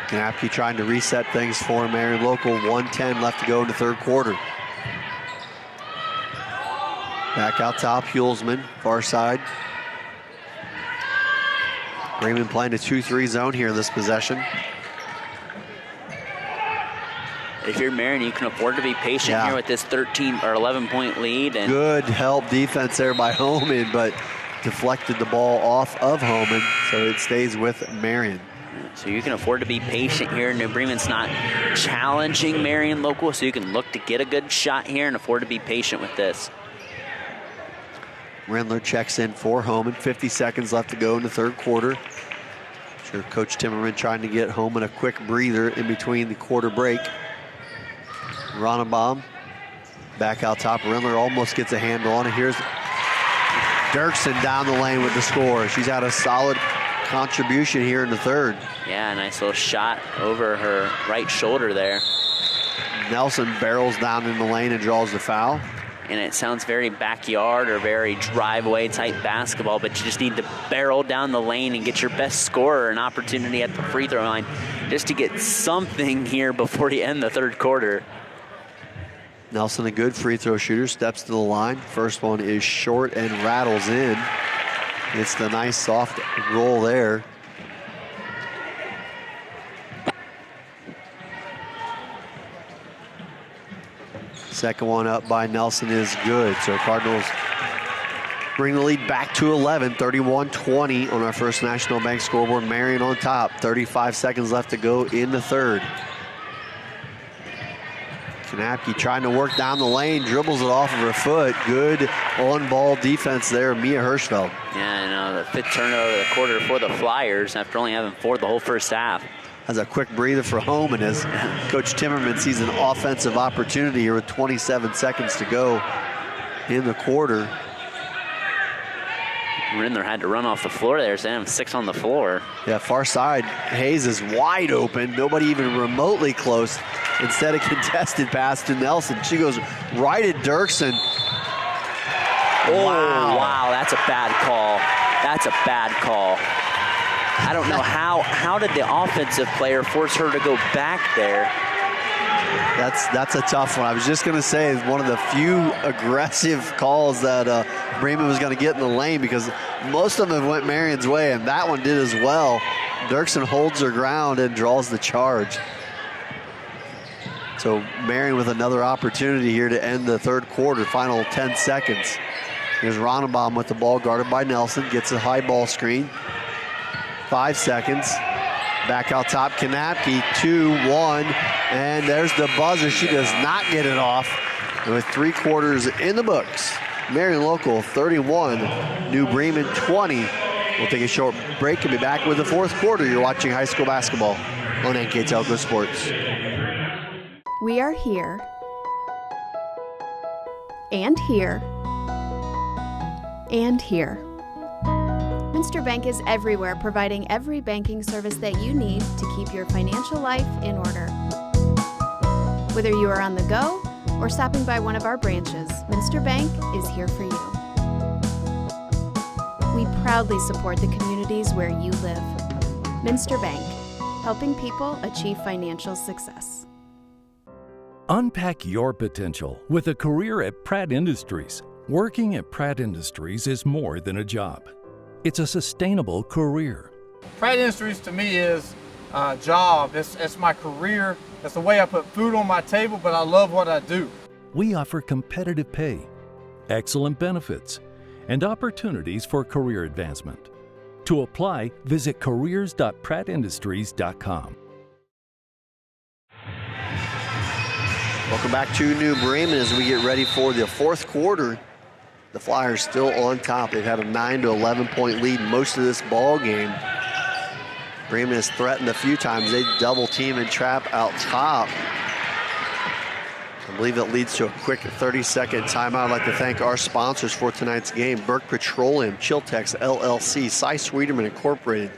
Kanapke trying to reset things for Marion Local. 1:10 left to go in the third quarter. Back out top, Hulsman, far side. Bremen playing a 2-3 zone here in this possession. If you're Marion, you can afford to be patient here with this 13 or 11-point lead. And good help defense there by Homan, but deflected the ball off of Homan, so it stays with Marion. So you can afford to be patient here. New Bremen's not challenging Marion Local, so you can look to get a good shot here and afford to be patient with this. Rindler checks in for Homan. 50 seconds left to go in the third quarter. Sure, Coach Timmerman trying to get Homan a quick breather in between the quarter break. Ronnebaum back out top. Rindler almost gets a handle on it. Here's Dirksen down the lane with the score. She's had a solid contribution here in the third. Yeah, nice little shot over her right shoulder there. Nelson barrels down in the lane and draws the foul. And it sounds very backyard or very driveway type basketball, but you just need to barrel down the lane and get your best scorer an opportunity at the free throw line just to get something here before you end the third quarter. Nelson, a good free throw shooter, steps to the line. First one is short and rattles in. It's the nice soft roll there. Second one up by Nelson is good. So Cardinals bring the lead back to 11, 31-20 on our First National Bank scoreboard. Marion on top, 35 seconds left to go in the third. Kanapke trying to work down the lane, dribbles it off of her foot. Good on-ball defense there, Mia Hirschfeld. Yeah, I know, the fifth turnover of the quarter for the Flyers after only having 4 the whole first half. Has a quick breather for home, and as Coach Timmerman sees an offensive opportunity here with 27 seconds to go in the quarter. Rindler had to run off the floor there, so they have 6 on the floor. Yeah, far side, Hayes is wide open, nobody even remotely close. Instead, a contested pass to Nelson. She goes right at Dirksen. Oh, wow, that's a bad call. That's a bad call. I don't know how did the offensive player force her to go back there? That's a tough one. I was just going to say it's one of the few aggressive calls that Bremen was going to get in the lane, because most of them went Marion's way, and that one did as well. Dirksen holds her ground and draws the charge. So Marion with another opportunity here to end the third quarter, final 10 seconds. Here's Ronnebaum with the ball, guarded by Nelson, gets a high ball screen. 5 seconds. Back out top, Kanapke, 2-1, and there's the buzzer. She does not get it off. And with 3 quarters in the books, Marion Local 31, New Bremen 20. We'll take a short break and be back with the fourth quarter. You're watching high school basketball on NKTelco Sports. We are here, and here, and here. Minster Bank is everywhere, providing every banking service that you need to keep your financial life in order. Whether you are on the go or stopping by one of our branches, Minster Bank is here for you. We proudly support the communities where you live. Minster Bank, helping people achieve financial success. Unpack your potential with a career at Pratt Industries. Working at Pratt Industries is more than a job. It's a sustainable career. Pratt Industries to me is a job. It's my career. It's the way I put food on my table, but I love what I do. We offer competitive pay, excellent benefits, and opportunities for career advancement. To apply, visit careers.prattindustries.com. Welcome back to New Bremen as we get ready for the fourth quarter. The Flyers still on top. They've had a 9 to 11 point lead most of this ball game. Bremen has threatened a few times. They double team and trap out top. I believe it leads to a quick 30-second timeout. I'd like to thank our sponsors for tonight's game: Burke Petroleum, Chiltex LLC, Cy Sweeterman Incorporated,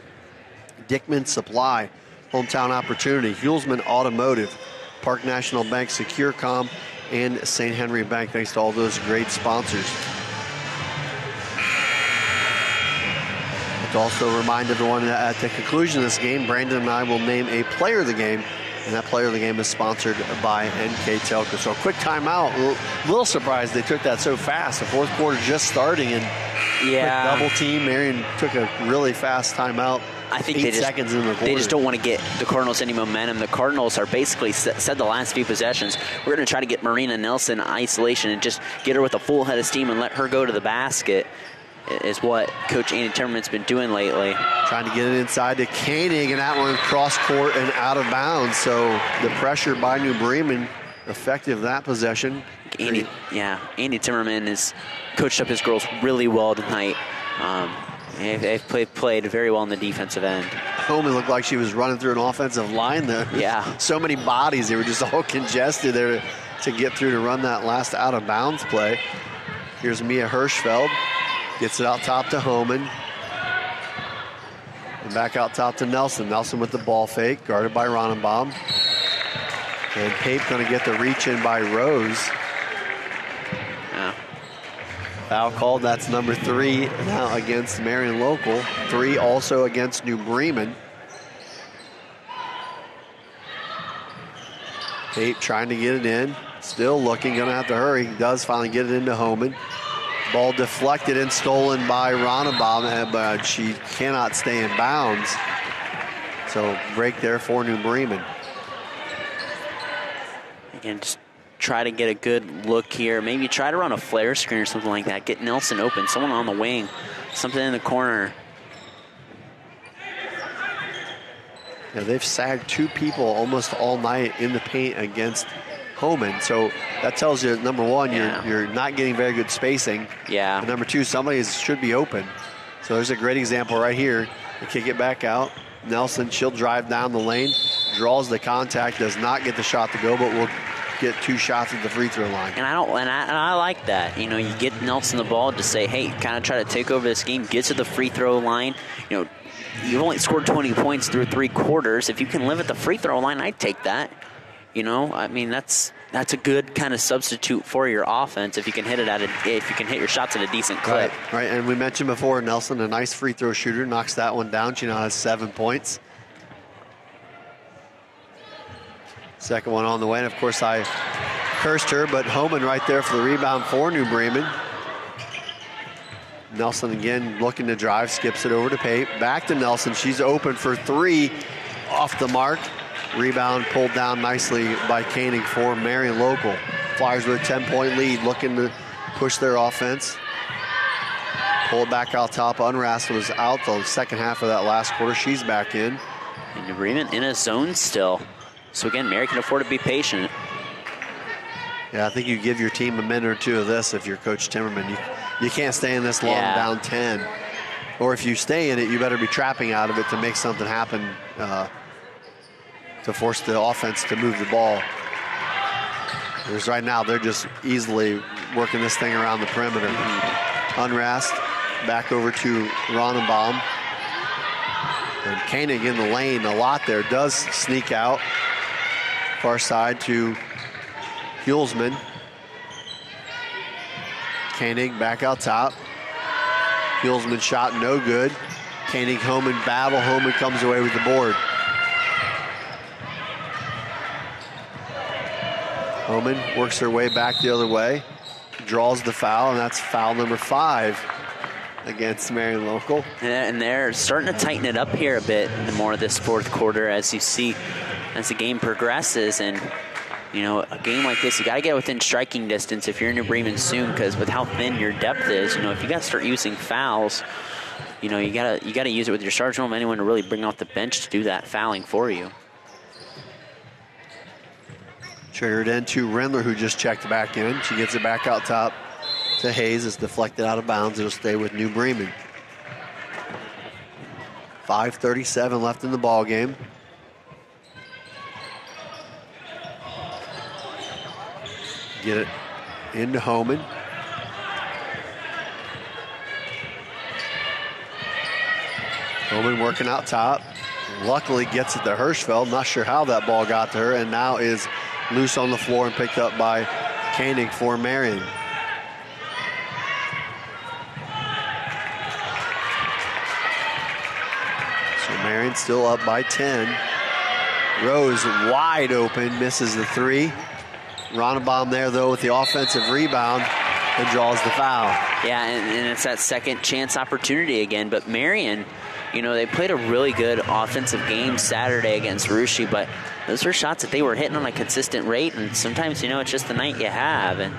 Dickman Supply, Hometown Opportunity, Hulsman Automotive, Park National Bank, SecureCom, and St. Henry Bank. Thanks to all those great sponsors. To also remind everyone that at the conclusion of this game, Brandon and I will name a player of the game, and that player of the game is sponsored by NKTelco. So a quick timeout. A little surprised they took that so fast. The fourth quarter just starting, and quick double team. Marion took a really fast timeout. I think 8 seconds in the quarter. They just don't want to get the Cardinals any momentum. The Cardinals are basically said the last few possessions, we're going to try to get Marina Nelson in isolation and just get her with a full head of steam and let her go to the basket, is what Coach Andy Timmerman's been doing lately. Trying to get it inside to Koenig, and that one cross court and out of bounds. So the pressure by New Bremen, effective that possession. Andy Timmerman has coached up his girls really well tonight. They've played very well on the defensive end. Holman looked like she was running through an offensive line there. Yeah. So many bodies. They were just all congested there to get through to run that last out of bounds play. Here's Mia Hirschfeld. Gets it out top to Homan. And back out top to Nelson. Nelson with the ball fake, guarded by Ronenbaum. And Pape going to get the reach in by Rose. Yeah. Foul called. That's number 3 now against Marion Local. 3 also against New Bremen. Pape trying to get it in. Still looking, going to have to hurry. Does finally get it into Homan. Ball deflected and stolen by Ronenbaum, but she cannot stay in bounds. So break there for New Bremen. Again, just try to get a good look here. Maybe try to run a flare screen or something like that. Get Nelson open, someone on the wing, something in the corner. Yeah, they've sagged 2 people almost all night in the paint against Homan. So that tells you, number 1, you're not getting very good spacing. Yeah. And number 2, somebody should be open. So there's a great example right here. They kick it back out. Nelson, she'll drive down the lane, draws the contact, does not get the shot to go, but will get 2 shots at the free throw line. And I like that. You know, you get Nelson the ball to say, hey, kind of try to take over this game, get to the free throw line. You know, you've only scored 20 points through 3 quarters. If you can live at the free throw line, I'd take that. You know, I mean, that's a good kind of substitute for your offense if you can hit your shots at a decent clip. Right. And we mentioned before, Nelson, a nice free throw shooter, knocks that one down. She now has 7 points. Second one on the way, and of course I cursed her, but Homan right there for the rebound for New Bremen. Nelson again looking to drive, skips it over to Pape. Back to Nelson, she's open for 3, off the mark. Rebound pulled down nicely by Koenig for Marion Local. Flyers with a 10-point lead, looking to push their offense. Pull it back out top. Unrast was out the second half of that last quarter. She's back in. And New Bremen in a zone still. So again, Mary can afford to be patient. Yeah, I think you give your team a minute or 2 of this if you're Coach Timmerman. You can't stay in this long down 10. Or if you stay in it, you better be trapping out of it to make something happen to force the offense to move the ball. Because right now, they're just easily working this thing around the perimeter. Unrast back over to Ronenbaum. And Koenig in the lane a lot there. Does sneak out. Far side to Hulsman. Koenig back out top. Hulsman shot no good. Koenig, Homan battle. Homan comes away with the board. Homan works her way back the other way. Draws the foul, and that's foul number 5 against Marion Local. And they're starting to tighten it up here a bit in the more of this fourth quarter as you see as the game progresses. And you know, a game like this, you got to get within striking distance if you're in New Bremen soon, because with how thin your depth is, you know, if you got to start using fouls, you know, you got to use it with your starters. Don't have anyone to really bring off the bench to do that fouling for you. Triggered into Rendler, who just checked back in. She gets it back out top to Hayes. It's deflected out of bounds. It'll stay with New Bremen. 5:37 left in the ball game. Get it into Homan. Homan working out top. Luckily gets it to Hirschfeld. Not sure how that ball got to her, and now is loose on the floor and picked up by Koenig for Marion. So Marion still up by 10. Rose wide open, misses the three. Ronnebaum there, though, with the offensive rebound and draws the foul. Yeah, and it's that second chance opportunity again. But Marion, you know, they played a really good offensive game Saturday against Rushi, but those were shots that they were hitting on a consistent rate, and sometimes, you know, it's just the night you have. And,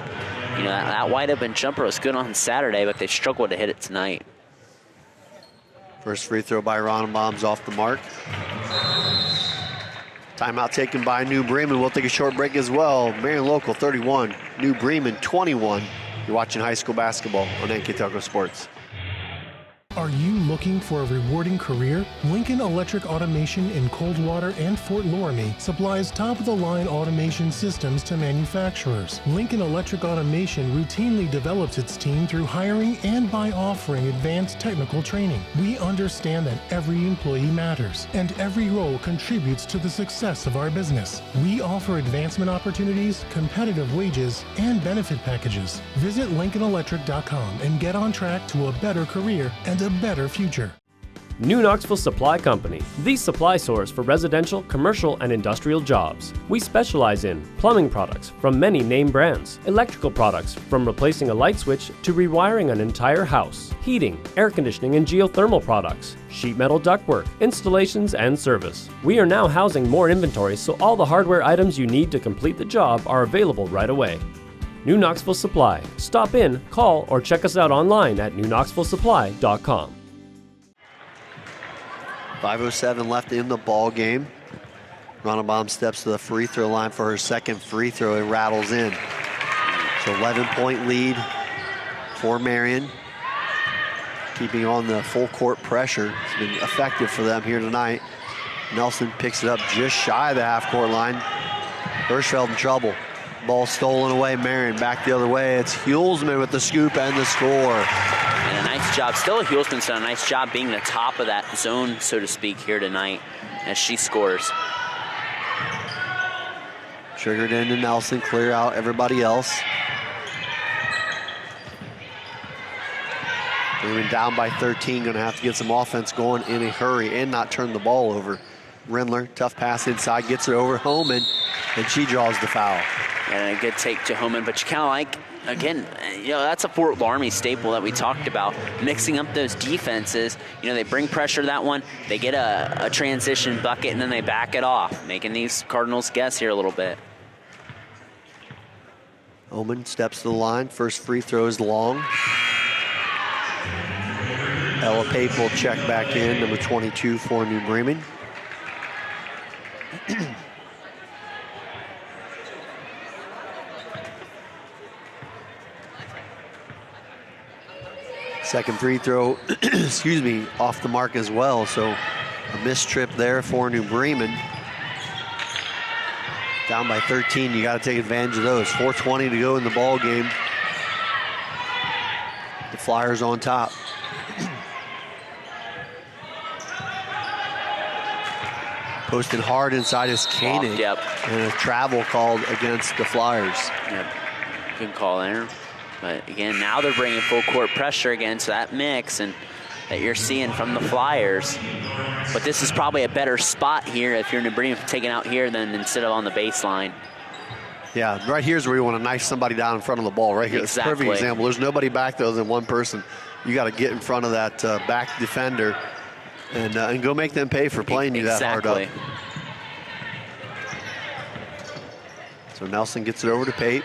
you know, that wide open jumper was good on Saturday, but they struggled to hit it tonight. First free throw by Ronnebaum's off the mark. Timeout taken by New Bremen. We'll take a short break as well. Marion Local 31, New Bremen 21. You're watching high school basketball on NKTelco Sports. Are you looking for a rewarding career? Lincoln Electric Automation in Coldwater and Fort Loramie supplies top-of-the-line automation systems to manufacturers. Lincoln Electric Automation routinely develops its team through hiring and by offering advanced technical training. We understand that every employee matters, and every role contributes to the success of our business. We offer advancement opportunities, competitive wages, and benefit packages. Visit LincolnElectric.com and get on track to a better career and a better future. New Knoxville Supply Company, the supply source for residential, commercial, and industrial jobs. We specialize in plumbing products from many name brands, electrical products from replacing a light switch to rewiring an entire house, heating, air conditioning, and geothermal products, sheet metal ductwork, installations, and service. We are now housing more inventory, so all the hardware items you need to complete the job are available right away. New Knoxville Supply. Stop in, call, or check us out online at newknoxvillesupply.com. 5:07 left in the ball game. Ronnebaum steps to the free throw line for her second free throw and rattles in. So 11-point lead for Marion. Keeping on the full court pressure. It's been effective for them here tonight. Nelson picks it up just shy of the half court line. Hirschfeld in trouble. Ball stolen away. Marion back the other way. It's Hulsman with the scoop and the score. And a nice job. Still, Hulsman's done a nice job being the top of that zone, so to speak, here tonight as she scores. Triggered into Nelson. Clear out everybody else. Bremen down by 13. Going to have to get some offense going in a hurry and not turn the ball over. Rendler, tough pass inside, gets it over Homan, and she draws the foul. And a good take to Homan, but you kind of like, again, you know, that's a Fort Loramie staple that we talked about, mixing up those defenses. You know, they bring pressure to that one, they get a transition bucket, and then they back it off, making these Cardinals guess here a little bit. Homan steps to the line. First free throw is long. Ella Pape will check back in, number 22 for New Bremen. Second free throw, excuse me, off the mark as well. So a missed trip there for New Bremen. Down by 13, you got to take advantage of those. 4:20 to go in the ball game. The Flyers on top. Posted hard inside is Koenig. Yep. And a travel called against the Flyers. Yep. Good call there. But again, now they're bringing full court pressure against that mix and that you're seeing from the Flyers. But this is probably a better spot here if you're New Bremen taking out here than instead of on the baseline. Yeah, right here's where you want to knife somebody down in front of the ball. Right here, exactly. It's a perfect example. There's nobody back there other than one person. You got to get in front of that back defender and go make them pay for playing you that hard up. So Nelson gets it over to Pate.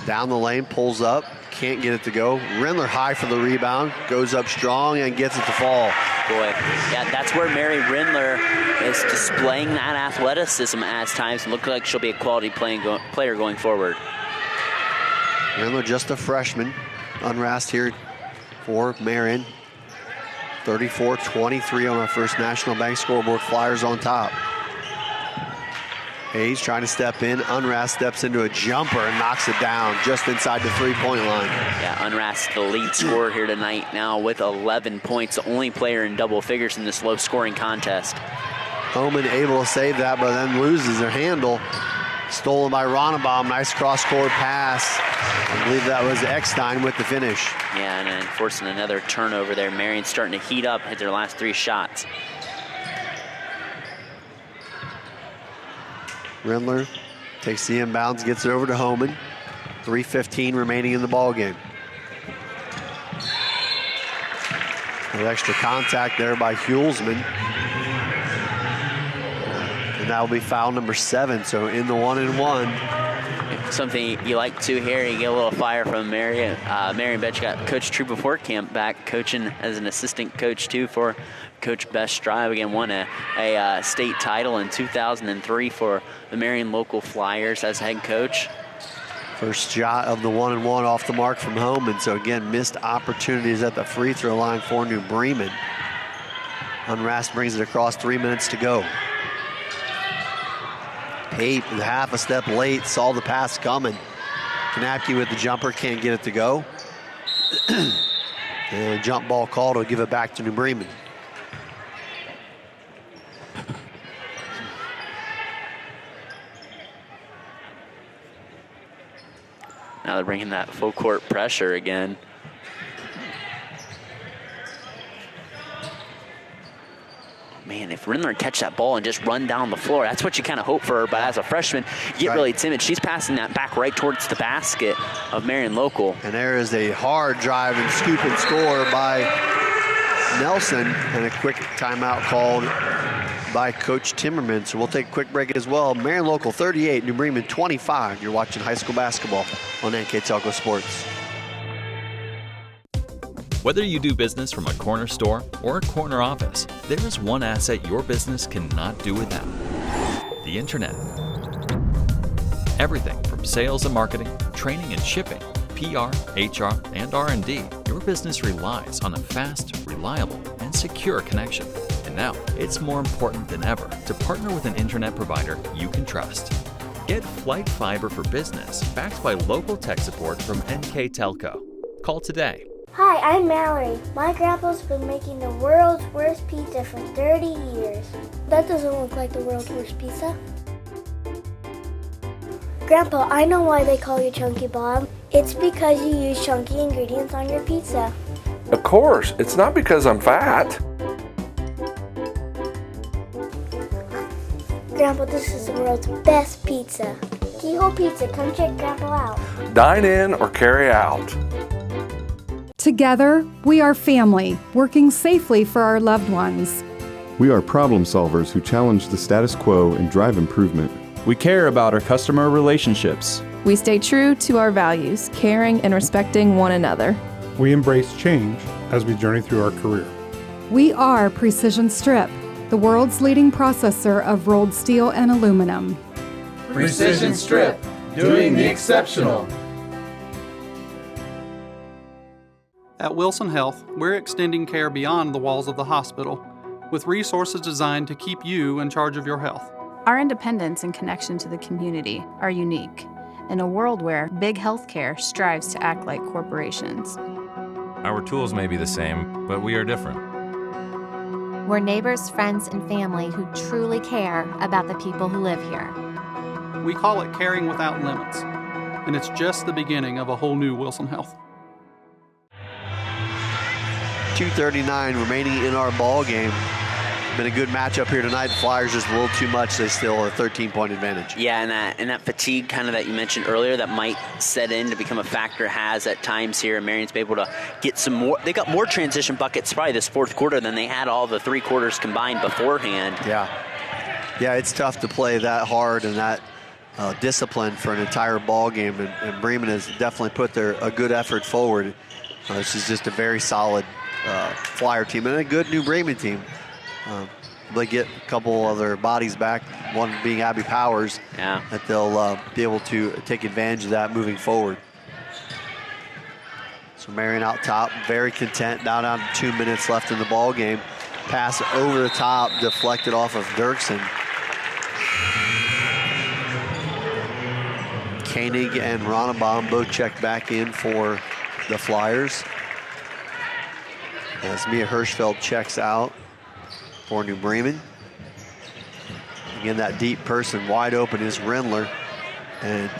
Down the lane, pulls up, can't get it to go. Rendler high for the rebound, goes up strong and gets it to fall. Boy, yeah, that's where Mary Rindler is displaying that athleticism at times and looks like she'll be a quality player going forward. Rindler, just a freshman. Unrest here for Marion. 34-23 on our first National Bank scoreboard. Flyers on top. Hayes trying to step in. Unrast steps into a jumper and knocks it down just inside the three-point line. Yeah, Unrast, the lead scorer here tonight now with 11 points, the only player in double figures in this low-scoring contest. Homan able to save that, but then loses their handle. Stolen by Ronnebaum. Nice cross-court pass. I believe that was Eckstein with the finish. Yeah, and then forcing another turnover there. Marion's starting to heat up, hit their last 3 shots. Rindler takes the inbounds, gets it over to Homan. 3:15 remaining in the ball game. An extra contact there by Hulsman. And that will be foul number 7, so in the 1-and-1. Something you like to hear, you get a little fire from Marion. Marion Betch got Coach True before camp back, coaching as an assistant coach too for Coach Best Strive. Again, won a state title in 2003 for the Marion local Flyers as head coach. First shot of the 1-and-1 off the mark from home, and so again, missed opportunities at the free throw line for New Bremen. Unrast brings it across, 3 minutes to go. Pate half a step late, saw the pass coming. Kanapke with the jumper, can't get it to go. And jump ball called, will give it back to New Bremen. Now they're bringing that full court pressure again. Man, if Rindler catch that ball and just run down the floor, that's what you kind of hope for her. But as a freshman, you get really timid. She's passing that back right towards the basket of Marion local. And there is a hard drive and scoop and score by Nelson, and a quick timeout called by Coach Timmerman. So we'll take a quick break as well. Marion local 38, New Bremen 25. You're watching high school basketball on NKTelco Sports. Whether you do business from a corner store or a corner office, there is one asset your business cannot do without: the internet. Everything from sales and marketing, training and shipping, PR, HR, and R&D, your business relies on a fast, reliable, and secure connection. And now, it's more important than ever to partner with an internet provider you can trust. Get Flight Fiber for Business, backed by local tech support from NKTelco. Call today. Hi, I'm Mallory. My grandpa's been making the world's worst pizza for 30 years. That doesn't look like the world's worst pizza. Grandpa, I know why they call you Chunky Bob. It's because you use chunky ingredients on your pizza. Of course, it's not because I'm fat. Grandpa, this is the world's best pizza. Keyhole Pizza, come check Grandpa out. Dine in or carry out. Together, we are family, working safely for our loved ones. We are problem solvers who challenge the status quo and drive improvement. We care about our customer relationships. We stay true to our values, caring and respecting one another. We embrace change as we journey through our career. We are Precision Strip, the world's leading processor of rolled steel and aluminum. Precision Strip, doing the exceptional. At Wilson Health, we're extending care beyond the walls of the hospital, with resources designed to keep you in charge of your health. Our independence and connection to the community are unique in a world where big healthcare strives to act like corporations. Our tools may be the same, but we are different. We're neighbors, friends, and family who truly care about the people who live here. We call it caring without limits, and it's just the beginning of a whole new Wilson Health. 2:39 remaining in our ball game. Been a good matchup here tonight. The Flyers just a little too much. They still have a 13-point advantage. Yeah, and that fatigue kind of that you mentioned earlier that might set in to become a factor has at times here. And Marion's been able to get some more. They got more transition buckets probably this fourth quarter than they had all the 3 quarters combined beforehand. Yeah, it's tough to play that hard and that discipline for an entire ball game. And Bremen has definitely put a good effort forward. This is just a very solid Flyer team and a good New Bremen team. They get a couple other bodies back, one being Abby Powers, that they'll be able to take advantage of that moving forward. So Marion out top, very content, down to 2 minutes left in the ball game. Pass over the top, deflected off of Dirksen. Koenig and Ronnebaum both check back in for the Flyers. As Mia Hirschfeld checks out for New Bremen. Again, that deep person wide open is Rindler. And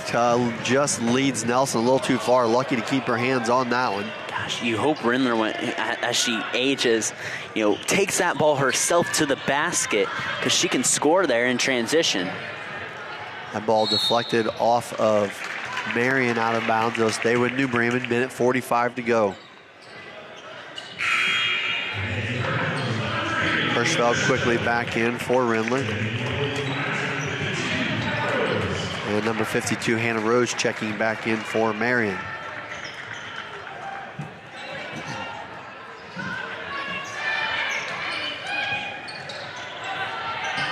just leads Nelson a little too far. Lucky to keep her hands on that one. Gosh, you hope Rindler, as she ages, takes that ball herself to the basket because she can score there in transition. That ball deflected off of Marion out of bounds. They'll stay with New Bremen. Minute 45 to go. Hirschfeld quickly back in for Rindler. And number 52, Hannah Rose, checking back in for Marion.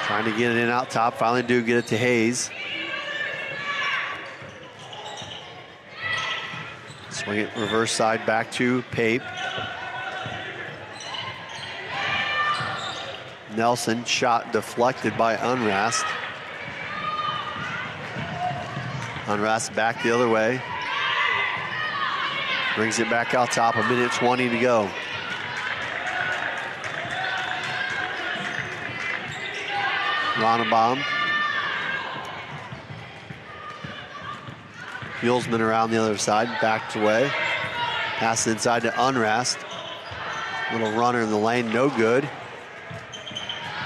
Trying to get it in out top. Finally do get it to Hayes. Swing it reverse side back to Pape. Nelson, shot deflected by Unrast. Unrast back the other way. Brings it back out top, a minute 20 to go. Ronnebaum. Hulsman around the other side, backed away. Pass inside to Unrast. Little runner in the lane, no good.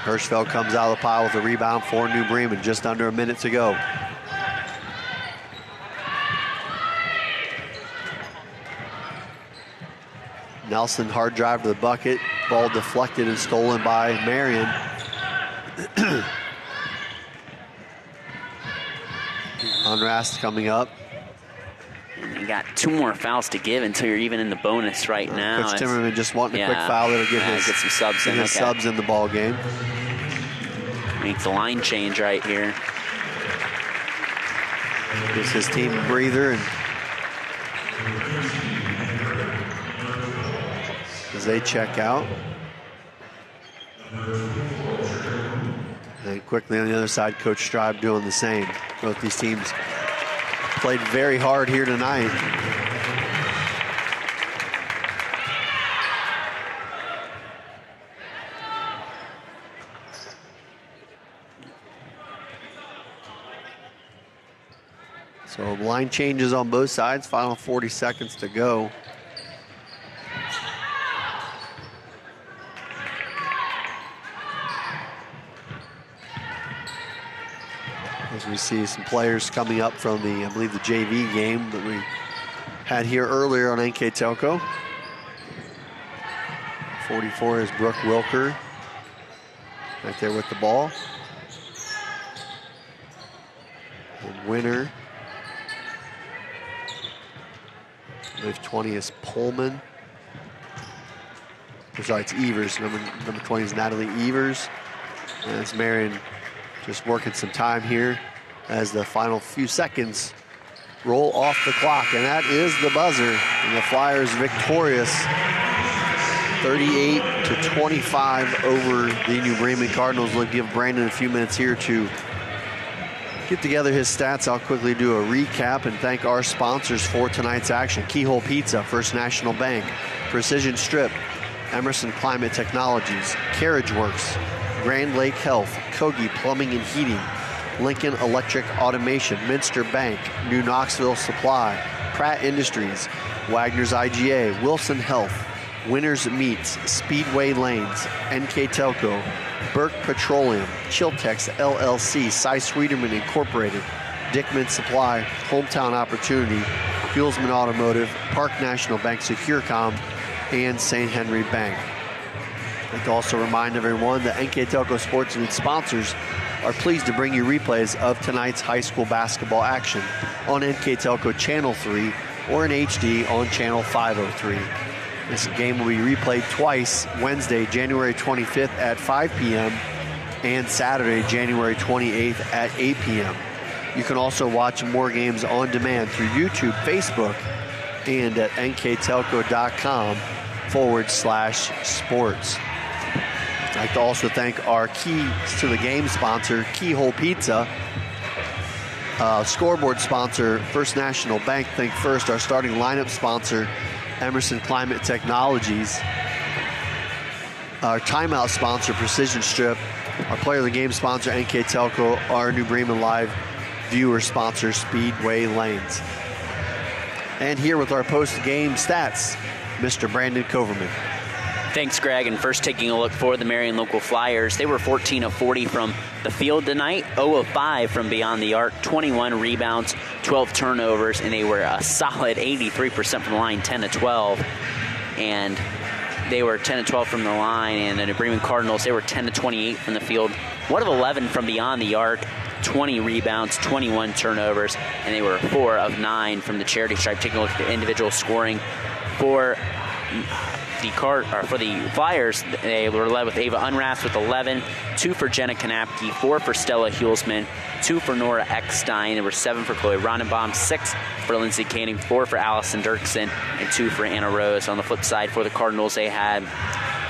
Hirschfeld comes out of the pile with a rebound for New Bremen, just under a minute to go. Nelson, hard drive to the bucket. Ball deflected and stolen by Marion. Unrast coming up. You got 2 more fouls to give until you're even in the bonus right now. Coach Timmerman just wanting a quick foul that'll get some subs in. Subs in the ball game. Makes a line change right here. Gives his team a breather, and as they check out. And quickly on the other side, Coach Stribe doing the same. Both these teams played very hard here tonight. So line changes on both sides, final 40 seconds to go. As we see some players coming up from the, I believe, the JV game that we had here earlier on NKTelco. 44 is Brooke Wilker, right there with the ball. And winner, I believe 20 is Pullman. Sorry, it's Evers. Number 20 is Natalie Evers. And it's Marion just working some time here as the final few seconds roll off the clock. And that is the buzzer. And the Flyers victorious 38-25 over the New Bremen Cardinals. We'll give Brandon a few minutes here to get together his stats. I'll quickly do a recap and thank our sponsors for tonight's action. Keyhole Pizza, First National Bank, Precision Strip, Emerson Climate Technologies, Carriage Works, Grand Lake Health, Kogi Plumbing and Heating, Lincoln Electric Automation, Minster Bank, New Knoxville Supply, Pratt Industries, Wagner's IGA, Wilson Health, Winners Meats, Speedway Lanes, NKTelco, Burke Petroleum, Chiltex LLC, Cy Sweeterman Incorporated, Dickman Supply, Hometown Opportunity, Hulsman Automotive, Park National Bank, Securecom, and St. Henry Bank. I'd like to also remind everyone that NKTelco Sports and its sponsors are pleased to bring you replays of tonight's high school basketball action on NKTelco Channel 3 or in HD on Channel 503. This game will be replayed twice, Wednesday, January 25th at 5 p.m. and Saturday, January 28th at 8 p.m. You can also watch more games on demand through YouTube, Facebook, and at nktelco.com/sports. I'd like to also thank our Keys to the Game sponsor, Keyhole Pizza, scoreboard sponsor, First National Bank, Think First, our starting lineup sponsor, Emerson Climate Technologies, our timeout sponsor, Precision Strip, our player of the game sponsor, NKTelco, our New Bremen Live viewer sponsor, Speedway Lanes. And here with our post-game stats, Mr. Brandon Coverman. Thanks, Greg. And first, taking a look for the Marion local Flyers. They were 14 of 40 from the field tonight, 0 of 5 from beyond the arc, 21 rebounds, 12 turnovers, and they were a solid 83% from the line, 10 of 12. And they were 10 of 12 from the line. And the Bremen Cardinals, they were 10 of 28 from the field, 1 of 11 from beyond the arc, 20 rebounds, 21 turnovers, and they were 4 of 9 from the charity stripe. Taking a look at the individual scoring for the Flyers, they were led with Ava Unrath with 11, 2 for Jenna Kanapke, 4 for Stella Hulsman, 2 for Nora Eckstein. There were 7 for Chloe Ronenbaum, 6 for Lindsay Canning, 4 for Allison Dirksen, and 2 for Anna Rose. On the flip side, for the Cardinals, they had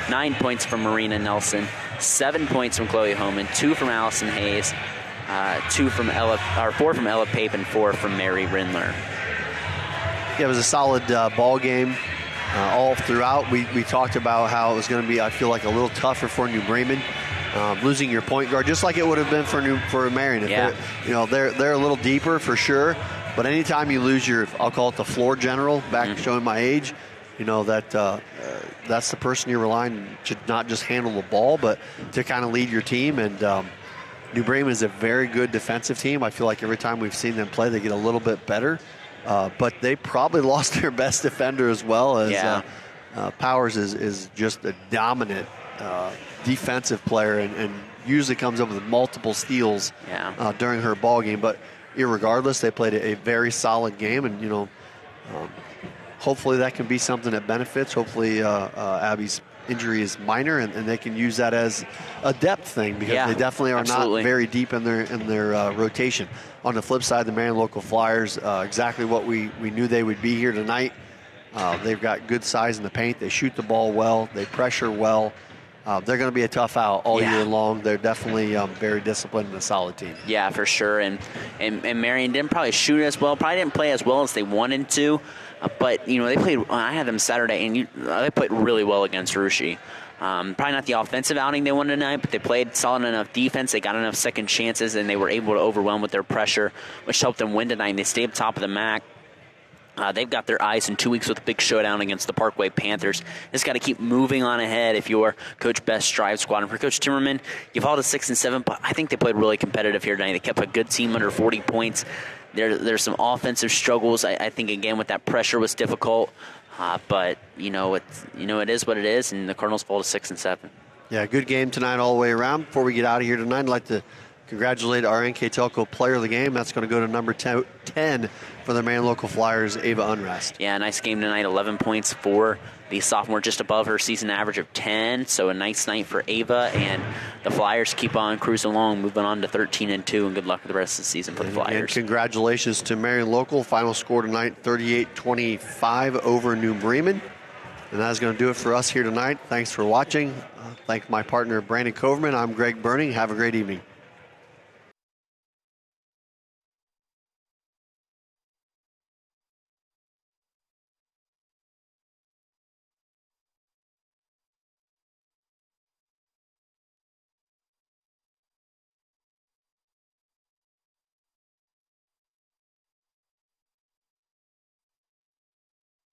9 points from Marina Nelson, 7 points from Chloe Homan, 2 from Allison Hayes, 4 from Ella Pape, and 4 from Mary Rindler. Yeah, it was a solid ball game. All throughout, we talked about how it was going to be, I feel like, a little tougher for New Bremen, losing your point guard, just like it would have been for Marion. Yeah. They're a little deeper for sure, but anytime you lose your, I'll call it the floor general, back showing my age, that's the person you're relying to not just handle the ball, but to kind of lead your team. And New Bremen is a very good defensive team. I feel like every time we've seen them play, they get a little bit better. But they probably lost their best defender as well, as Powers is just a dominant defensive player and usually comes up with multiple steals during her ball game. But irregardless, they played a very solid game, and hopefully that can be something that benefits. Hopefully Abby's injury is minor, and they can use that as a depth thing, because they definitely are not very deep in their rotation. On the flip side, the Marion local Flyers, exactly what we knew they would be here tonight. They've got good size in the paint. They shoot the ball well. They pressure well. They're going to be a tough out all year long. They're definitely very disciplined and a solid team. Yeah, for sure. And Marion didn't probably shoot as well. Probably didn't play as well as they wanted to. But, they played, I had them Saturday, and they played really well against Rushi. Probably not the offensive outing they wanted tonight, but they played solid enough defense. They got enough second chances, and they were able to overwhelm with their pressure, which helped them win tonight. And they stayed top of the MAC. They've got their eyes in 2 weeks with a big showdown against the Parkway Panthers. Just got to keep moving on ahead if you're Coach Best's Strive squad. And for Coach Timmerman, you've hauled a 6 and 7, but I think they played really competitive here tonight. They kept a good team under 40 points. There's some offensive struggles. I think, again, with that pressure was difficult. But it is what it is, and the Cardinals fall to 6 and 7. Yeah, good game tonight all the way around. Before we get out of here tonight, I'd like to congratulate our NKTelco player of the game. That's going to go to number 10 for the Marion local Flyers, Ava Unrest. Yeah, nice game tonight. 11 points for the sophomore, just above her season average of 10. So a nice night for Ava, and the Flyers keep on cruising along, moving on to 13-2, and good luck with the rest of the season for the Flyers. And congratulations to Marion local. Final score tonight, 38-25 over New Bremen. And that's going to do it for us here tonight. Thanks for watching. Thank my partner, Brandon Coverman. I'm Greg Burning. Have a great evening.